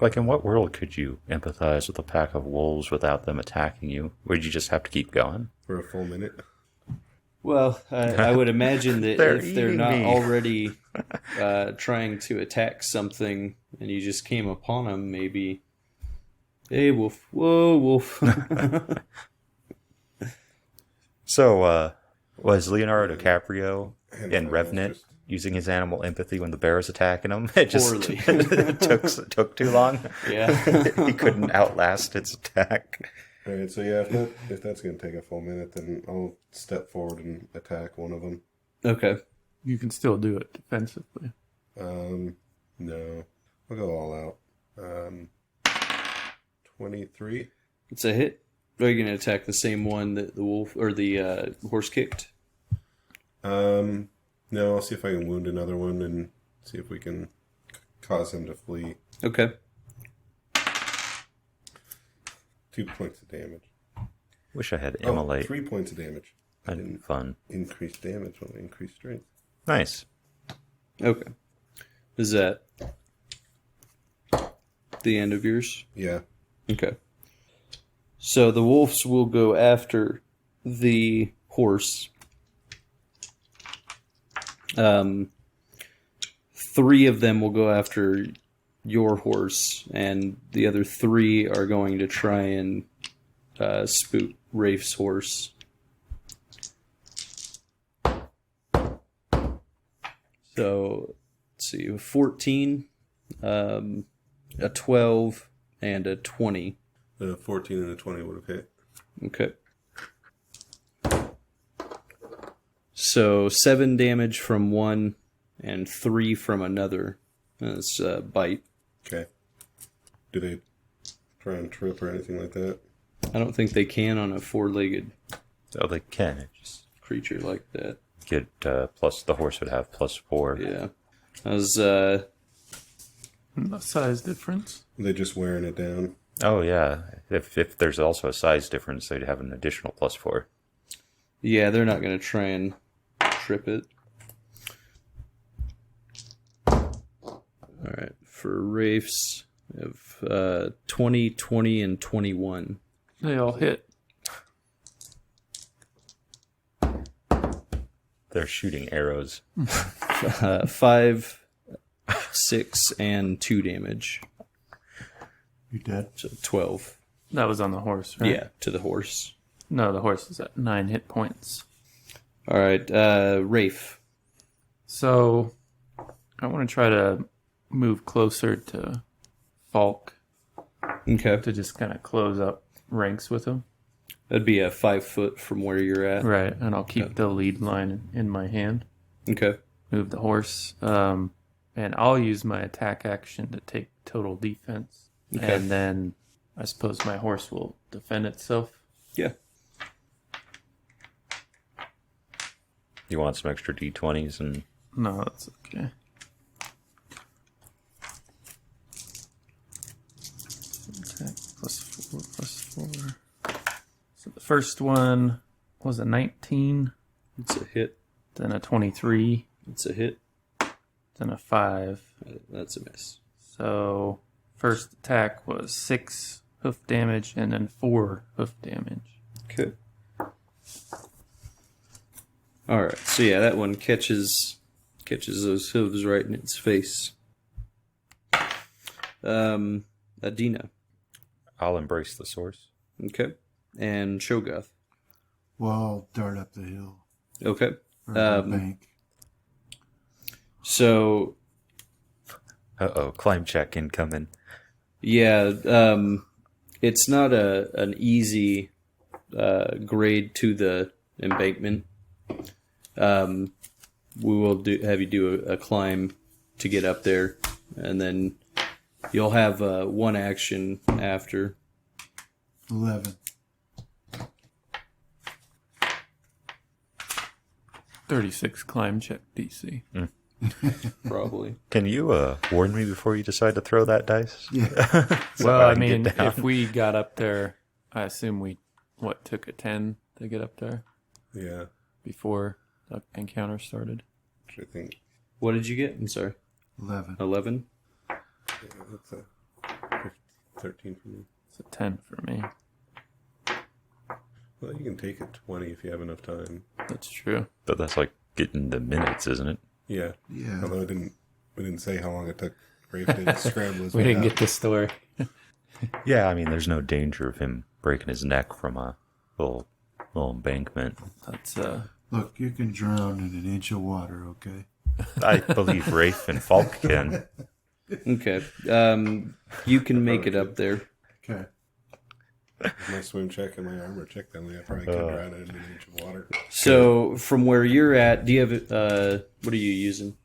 S4: Like, in what world could you empathize with a pack of wolves without them attacking you? Would you just have to keep going?
S5: For a full minute?
S2: Well, I would imagine that
S4: They're
S2: if they're
S4: eating
S2: not
S4: me.
S2: already trying to attack something and you just came upon them, maybe. Hey, wolf. Whoa, wolf.
S4: So, was Leonardo DiCaprio
S5: And
S4: in
S5: for
S4: Revenant
S5: just-
S4: using his animal empathy when the bear was attacking him? It just
S2: Poorly.
S4: took too long.
S2: Yeah.
S4: He couldn't outlast its attack.
S5: Alright, so yeah, if that's going to take a full minute, then I'll step forward and attack one of them.
S2: Okay.
S6: You can still do it defensively.
S5: No. I'll go all out. 23?
S2: It's a hit. Are you going to attack the same one that the wolf or the horse kicked?
S5: No, I'll see if I can wound another one and see if we can cause him to flee.
S2: Okay.
S5: 2 points of damage.
S4: Wish I had
S5: Oh,
S4: immolate.
S5: 3 points of damage. I
S4: That'd be
S5: didn't
S4: fun.
S5: increase damage when I increase strength.
S4: Nice.
S2: Okay. Is that the end of yours?
S5: Yeah.
S2: Okay. So the wolves will go after the horse. 3 of them will go after your horse, and the other 3 are going to try and spook Rafe's horse. So, let's see, a 14, a 12, and a 20.
S5: The 14 and the 20 would have hit.
S2: Okay. So 7 damage from one and 3 from another. That's bite.
S5: Okay. Do they try and trip or anything like that?
S2: I don't think they can on a 4-legged
S4: Oh, they can. It just
S2: creature like that.
S4: get plus. The horse would have +4.
S2: Yeah. That was,
S6: A size difference.
S5: They're just wearing it down.
S4: Oh yeah. If there's also a size difference, they'd have an additional +4.
S2: yeah, they're not going to try and trip it. Alright, for Rafe's, we have 20, 20, and 21.
S6: They all hit.
S4: They're shooting arrows.
S2: 5, 6, and 2 damage.
S3: You dead?
S2: So 12.
S6: That was on the horse, right?
S2: Yeah, to the horse.
S6: No, the horse is at 9 hit points.
S2: All right, Rafe.
S6: So I want to try to move closer to Falk
S2: Okay.
S6: to just kind of close up ranks with him.
S2: That'd be a 5 foot from where you're at.
S6: Right, and I'll keep the lead line in my hand.
S2: Okay.
S6: Move the horse. And I'll use my attack action to take total defense.
S2: Okay.
S6: And then I suppose my horse will defend itself.
S2: Yeah.
S4: You want some extra d20s and
S6: No, that's okay. Attack +4. So the first one was a 19,
S2: It's a hit.
S6: then a 23,
S2: It's a hit.
S6: then a 5.
S2: That's a miss.
S6: So first attack was 6 hoof damage and then 4 hoof damage.
S2: Okay. All right. So yeah, that one catches those hooves right in its face. Adeena.
S4: I'll embrace the source.
S2: Okay. And Shogoth.
S3: Well, I'll dart up the hill
S2: Okay.
S3: or the bank.
S2: So
S4: Uh-oh, climb check incoming.
S2: yeah, it's not an easy grade to the embankment. We will have you do a climb to get up there, and then you'll have one action after.
S3: 11.
S6: 36 climb check DC.
S2: Probably.
S4: Can you warn me before you decide to throw that dice?
S3: Yeah.
S4: So
S6: Well, I
S4: can
S6: mean,
S4: get down.
S6: if we got up there, I assume we, took a 10 to get up there
S5: Yeah.
S6: before the encounter started?
S5: Which I think
S2: What did you get? I'm sorry.
S3: 11.
S2: 11?
S5: that's a 13 for me.
S6: It's a 10 for me.
S5: Well, you can take it 20 if you have enough time.
S6: That's true.
S4: But that's like getting the minutes, isn't it?
S5: Yeah.
S3: Yeah.
S5: Although we didn't say how long it took Rafe to scramble his
S6: We
S5: way
S6: didn't
S5: out.
S6: get the story.
S4: Yeah, I mean, there's no danger of him breaking his neck from a little embankment.
S6: That's
S3: Look, you can drown in an inch of water, okay?
S4: I believe Rafe and Falk can.
S2: Okay. You can make it up there.
S3: Okay.
S5: My swim check and my armor check, then I probably could drown it in an inch of water.
S2: So, from where you're at, do you have, what are you using?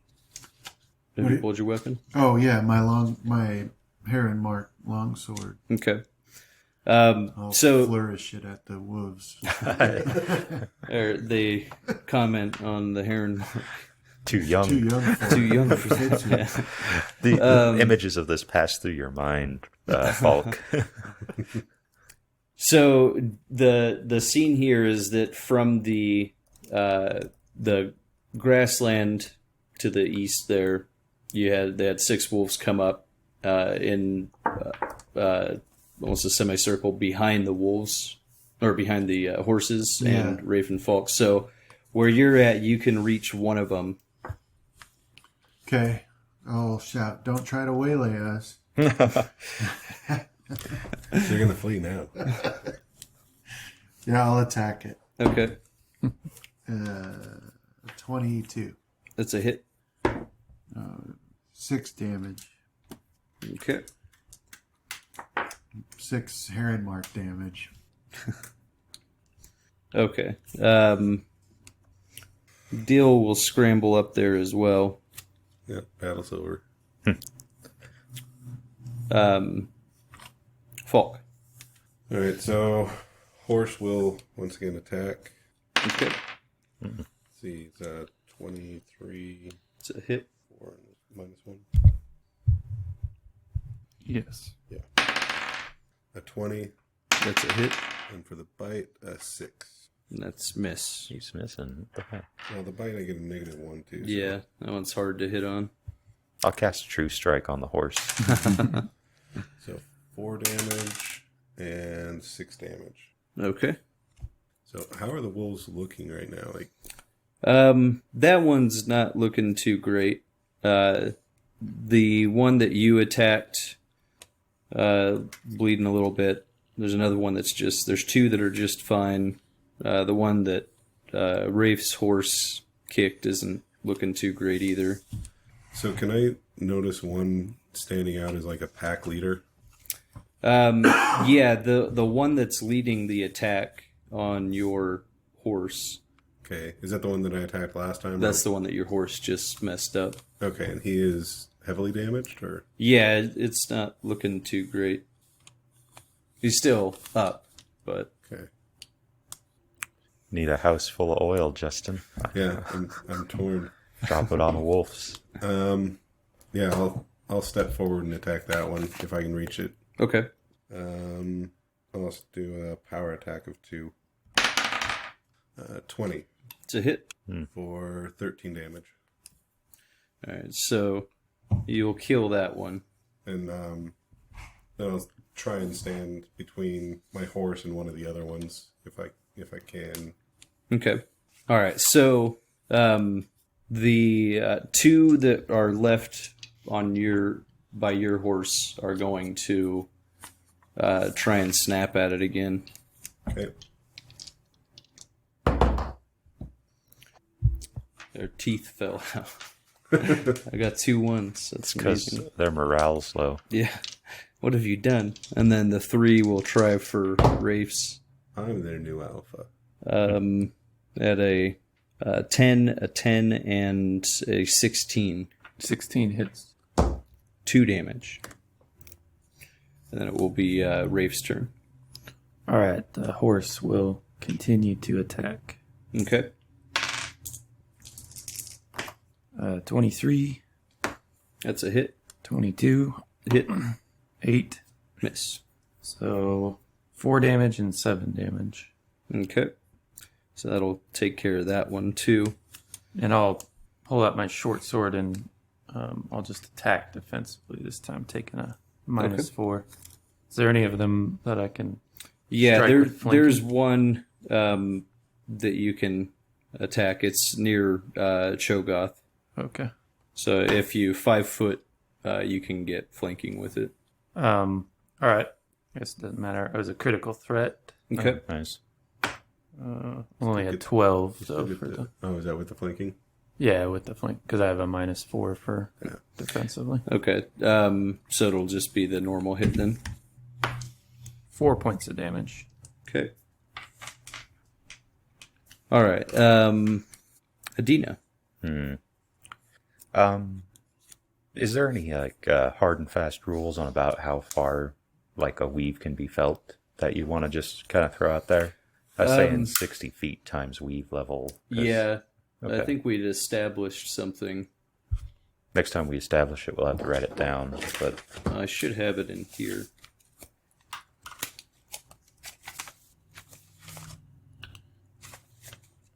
S2: Have
S3: What
S2: you
S3: do-
S2: pulled your weapon?
S3: Oh, yeah, my Heron Mark longsword.
S2: Okay.
S3: I'll
S2: So,
S3: flourish it at the wolves.
S2: or they comment on the heron.
S4: Too young.
S3: Too young for
S2: Too
S3: it.
S2: young for that. Yeah.
S4: The images of this pass through your mind, Falk.
S2: So the scene here is that from the grassland to the east, there they had 6 wolves come up in almost a semicircle behind the wolves or behind the horses and Rafe and Falk. So where you're at, you can reach one of them.
S3: Okay. I'll shout, don't try to waylay us.
S5: You're going to flee now.
S3: Yeah, I'll attack it.
S2: Okay,
S3: 22.
S2: that's a hit.
S3: 6 damage.
S2: Okay.
S3: 6 Heron Mark damage.
S2: Okay. Deal will scramble up there as well.
S5: Yeah, battle's over.
S2: Falk.
S5: All right, so horse will once again attack.
S2: Okay.
S5: Let's see, it's 23
S2: It's a hit.
S5: for -1.
S6: yes.
S5: A 20,
S2: That's a hit.
S5: and for the bite, a 6.
S2: And that's miss.
S4: He's missing. What the heck?
S5: Well, the bite I get a -1 too. So.
S2: Yeah, that one's hard to hit on.
S4: I'll cast True Strike on the horse.
S5: So 4 damage and 6 damage.
S2: Okay.
S5: So how are the wolves looking right now? Like,
S2: That one's not looking too great. The one that you attacked, bleeding a little bit. There's another one that's there's 2 that are just fine. The one that Rafe's horse kicked isn't looking too great either.
S5: so can I notice one standing out as like a pack leader?
S2: Yeah, the one that's leading the attack on your horse,
S5: Okay, is that the one that I attacked last time?
S2: that's the one that your horse just messed up.
S5: Okay, and he is heavily damaged, or
S2: Yeah, it's not looking too great. He's still up, but
S5: okay?
S4: Need a house full of oil, Justin.
S5: Yeah, I'm torn.
S4: Drop it on the wolves.
S5: Yeah, I'll step forward and attack that one if I can reach it.
S2: okay.
S5: I'll also do a power attack of 2. 20
S2: It's a hit.
S5: for 13 damage.
S2: All right, so you'll kill that one.
S5: And then I'll try and stand between my horse and one of the other ones if I can.
S2: Okay. All right. So the 2 that are left on by your horse are going to try and snap at it again.
S5: Okay.
S2: Their teeth fell out. I got 2 ones. That's
S4: Because
S2: amazing.
S4: their morale's low.
S2: Yeah. What have you done? And then the 3 will try for Rafe's.
S5: I'm their new alpha.
S2: At a 10, a 10, and a 16.
S6: 16 hits.
S2: 2 damage. And then it will be Rafe's turn.
S6: All right, the horse will continue to attack.
S2: Okay.
S6: 23,
S2: That's a hit.
S6: 22,
S2: Hit.
S6: 8.
S2: Miss.
S6: So 4 damage and 7 damage.
S2: Okay. So that'll take care of that one too.
S6: And I'll pull out my short sword and I'll just attack defensively this time, taking a -4. Is there any of them that I can
S2: Yeah,
S6: strike with flanking?
S2: there's one that you can attack. It's near Cho'Gath.
S6: Okay.
S2: So if you 5 foot, you can get flanking with it.
S6: All right. I guess it doesn't matter. It was a critical threat.
S2: Okay.
S4: Nice.
S6: Only a 12 though.
S5: With
S6: For
S5: the-
S6: the,
S5: oh, is that with the flanking?
S6: yeah, with the flank, because I have a -4 for defensively.
S2: Okay. So it'll just be the normal hit then.
S6: 4 points of damage.
S2: Okay. All right. Adeena.
S4: Is there any like hard and fast rules on about how far like a weave can be felt that you want to just kind of throw out there? I was saying 60 feet times weave level. 'cause
S2: Yeah.
S4: Okay.
S2: I think we'd established something.
S4: next time we establish it, we'll have to write it down. But
S2: I should have it in here.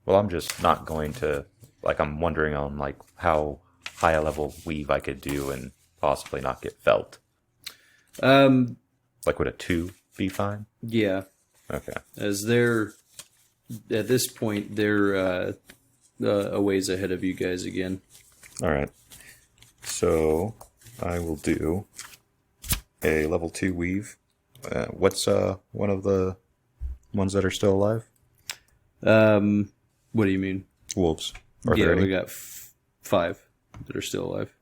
S4: well, I'm just not going to like. I'm wondering on like how high a level weave I could do and possibly not get felt. Like would a 2 be fine?
S2: Yeah.
S4: Okay.
S2: As they're at this point, they're a ways ahead of you guys again.
S4: All right. So I will do a level 2 weave. What's one of the ones that are still alive?
S2: What do you mean?
S4: Wolves. Are
S2: Yeah,
S4: there
S2: we
S4: any?
S2: got 5 that are still alive.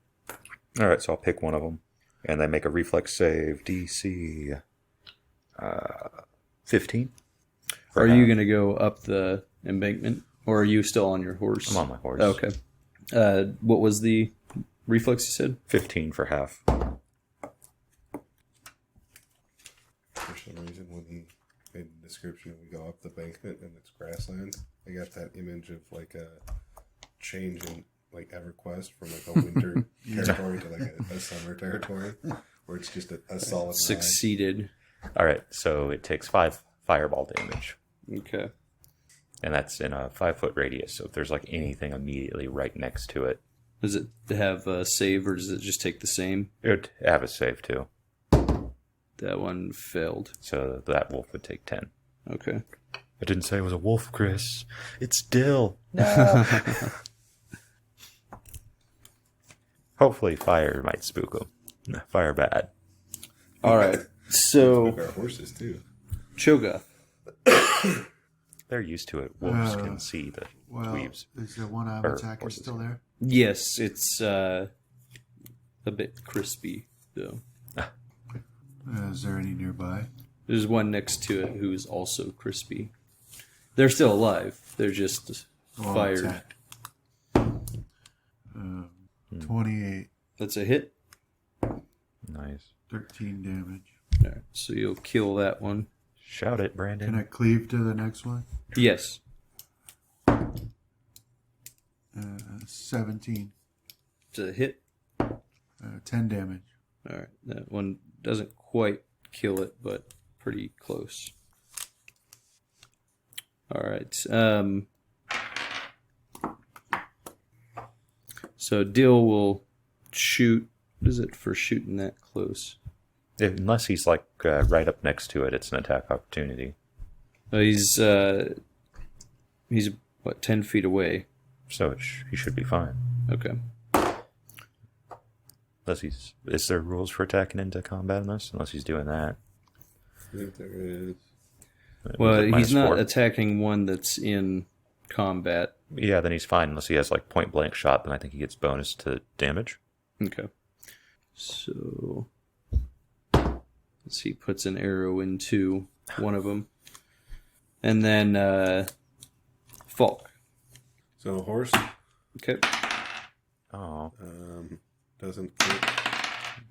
S4: All right, so I'll pick one of them, and they make a reflex save. DC 15.
S2: Are you going to go up the embankment, or are you still on your horse?
S4: I'm on my horse.
S2: Okay. What was the reflex you said?
S4: 15 for half.
S5: For some reason, when he made the description, we go up the bankment and it's grassland. I got that image of like a change in like EverQuest from like a winter territory to like a summer territory, where it's just a solid line.
S2: Succeeded.
S4: All right, so it takes 5 fireball damage,
S2: Okay.
S4: and that's in a 5-foot radius. So if there's like anything immediately right next to it,
S2: Does it have a save, or does it just take the same?
S4: it would have a save too.
S2: That one failed.
S4: So that wolf would take 10.
S2: Okay.
S4: I didn't say it was a wolf, Chris. It's Dill. No. Hopefully fire might spook him. Fire bad.
S2: All right. So,
S5: Our horses too.
S2: Cho'Gath.
S4: They're used to it. Wolves can see the
S3: Well,
S4: weaves.
S3: is the one I'm
S4: Or
S3: attacking
S4: horses.
S3: still there?
S2: Yes, it's a bit crispy, though.
S3: Is there any nearby?
S2: There's one next to it who's also crispy. They're still alive. They're just
S3: Well,
S2: fired.
S3: attack. 28,
S2: That's a hit.
S4: Nice.
S3: 13 damage.
S2: All right, so you'll kill that one.
S4: Shout it, Brandon.
S3: Can I cleave to the next one?
S2: Yes.
S3: 17,
S2: It's a hit.
S3: 10 damage.
S2: All right, that one doesn't quite kill it, but pretty close. All right. So Dill will shoot. What is it for shooting that close?
S4: Unless he's like right up next to it, it's an attack opportunity.
S2: He's what, 10 feet away.
S4: So he should be fine.
S2: Okay.
S4: Unless he's... Is there rules for attacking into combat in this? Unless he's doing that.
S5: I think there is.
S2: Well,
S4: Was it
S2: he's not
S4: -4?
S2: attacking one that's in combat.
S4: Yeah, then he's fine. Unless he has like point blank shot, then I think he gets bonus to damage.
S2: Okay. So let's see, puts an arrow into one of them. And then Falk.
S5: So a horse
S2: Okay.
S4: Oh,
S5: doesn't kick.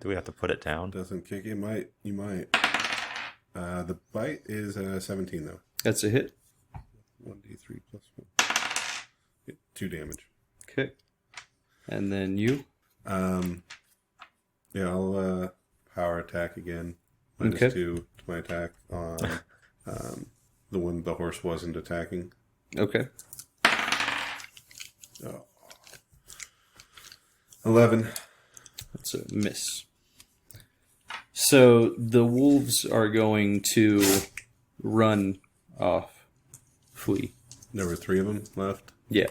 S4: do we have to put it down?
S5: Doesn't kick. You might. The bite is 17 though.
S2: That's a hit.
S5: 1d3 plus 1. 2 damage.
S2: Okay. And then you.
S5: Yeah, I'll power attack again. -2 to my attack on the one the horse wasn't attacking.
S2: Okay.
S5: Oh. 11.
S2: That's a miss. So the wolves are going to run off. Flee.
S5: There were 3 of them left.
S2: Yeah.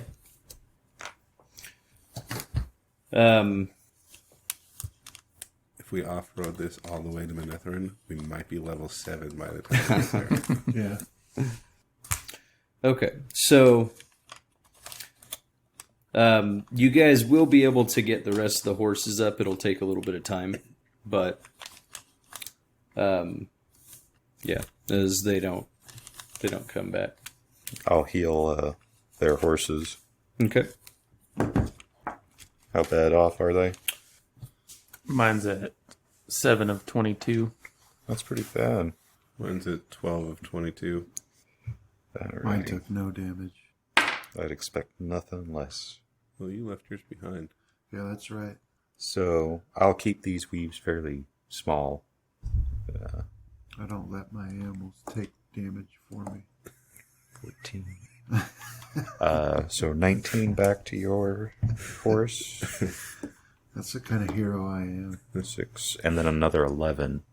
S5: If we off-road this all the way to Manetheren, we might be level 7 by the time we get there.
S3: Yeah.
S2: Okay, so you guys will be able to get the rest of the horses up. It'll take a little bit of time, but yeah, as they don't come back.
S4: I'll heal their horses.
S2: Okay.
S4: How bad off are they?
S6: Mine's at 7 of 22.
S4: That's pretty bad.
S5: Mine's at 12 of 22.
S4: All
S3: Mine
S4: right.
S3: took no damage.
S4: I'd expect nothing less.
S5: Well, you left yours behind.
S3: Yeah, that's right.
S4: So I'll keep these weaves fairly small.
S3: I don't let my animals take damage for me.
S4: 14. So 19 back to your horse.
S3: That's the kind of hero I am.
S4: 6. And then another 11.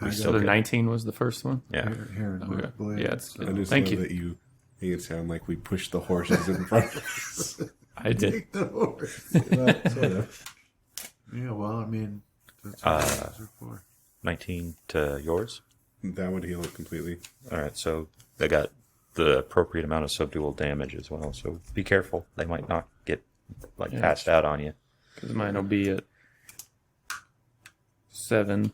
S3: I
S6: So the 19 was the first one?
S4: Yeah.
S3: hair in my
S6: Okay.
S3: blade.
S6: Yeah, it's
S5: I just
S6: Thank
S5: know
S6: you.
S5: that you make it sound like we pushed the horses in front of us.
S6: I did.
S3: Take the horse.
S5: Well, sort of.
S3: Yeah, well, I mean, that's what horses are for.
S4: 19 to yours.
S5: That would heal it completely.
S4: All right, so they got the appropriate amount of subdual damage as well. So be careful; they might not get
S6: Yeah.
S4: passed out on you.
S6: Because mine will be at 7.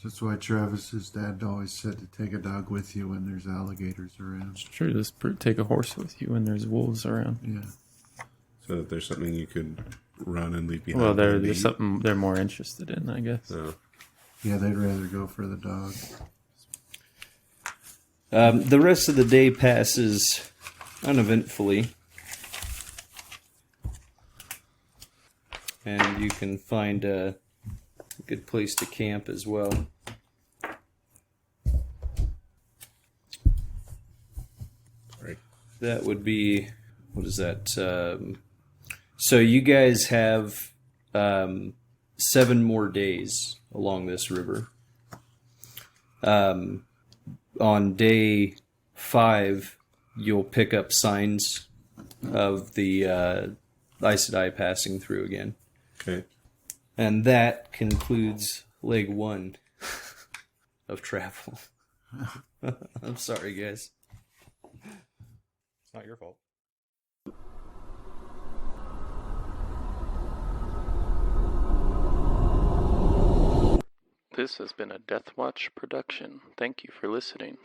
S3: That's why Travis's dad always said to take a dog with you when there's alligators around.
S6: True, just take a horse with you when there's wolves around.
S3: Yeah.
S5: So that there's something you could run and leave behind.
S6: Well,
S5: and
S6: there's
S5: eat.
S6: something they're more interested in, I guess.
S5: Oh.
S3: Yeah, they'd rather go for the dog.
S2: The rest of the day passes uneventfully. And you can find a good place to camp as well.
S5: Right.
S2: That would be, what is that? So you guys have 7 more days along this river. On day 5, you'll pick up signs of the Aes Sedai passing through again.
S5: Okay.
S2: And that concludes leg 1 of travel. I'm sorry, guys.
S4: It's not your fault.
S6: This has been a Death Watch production. Thank you for listening.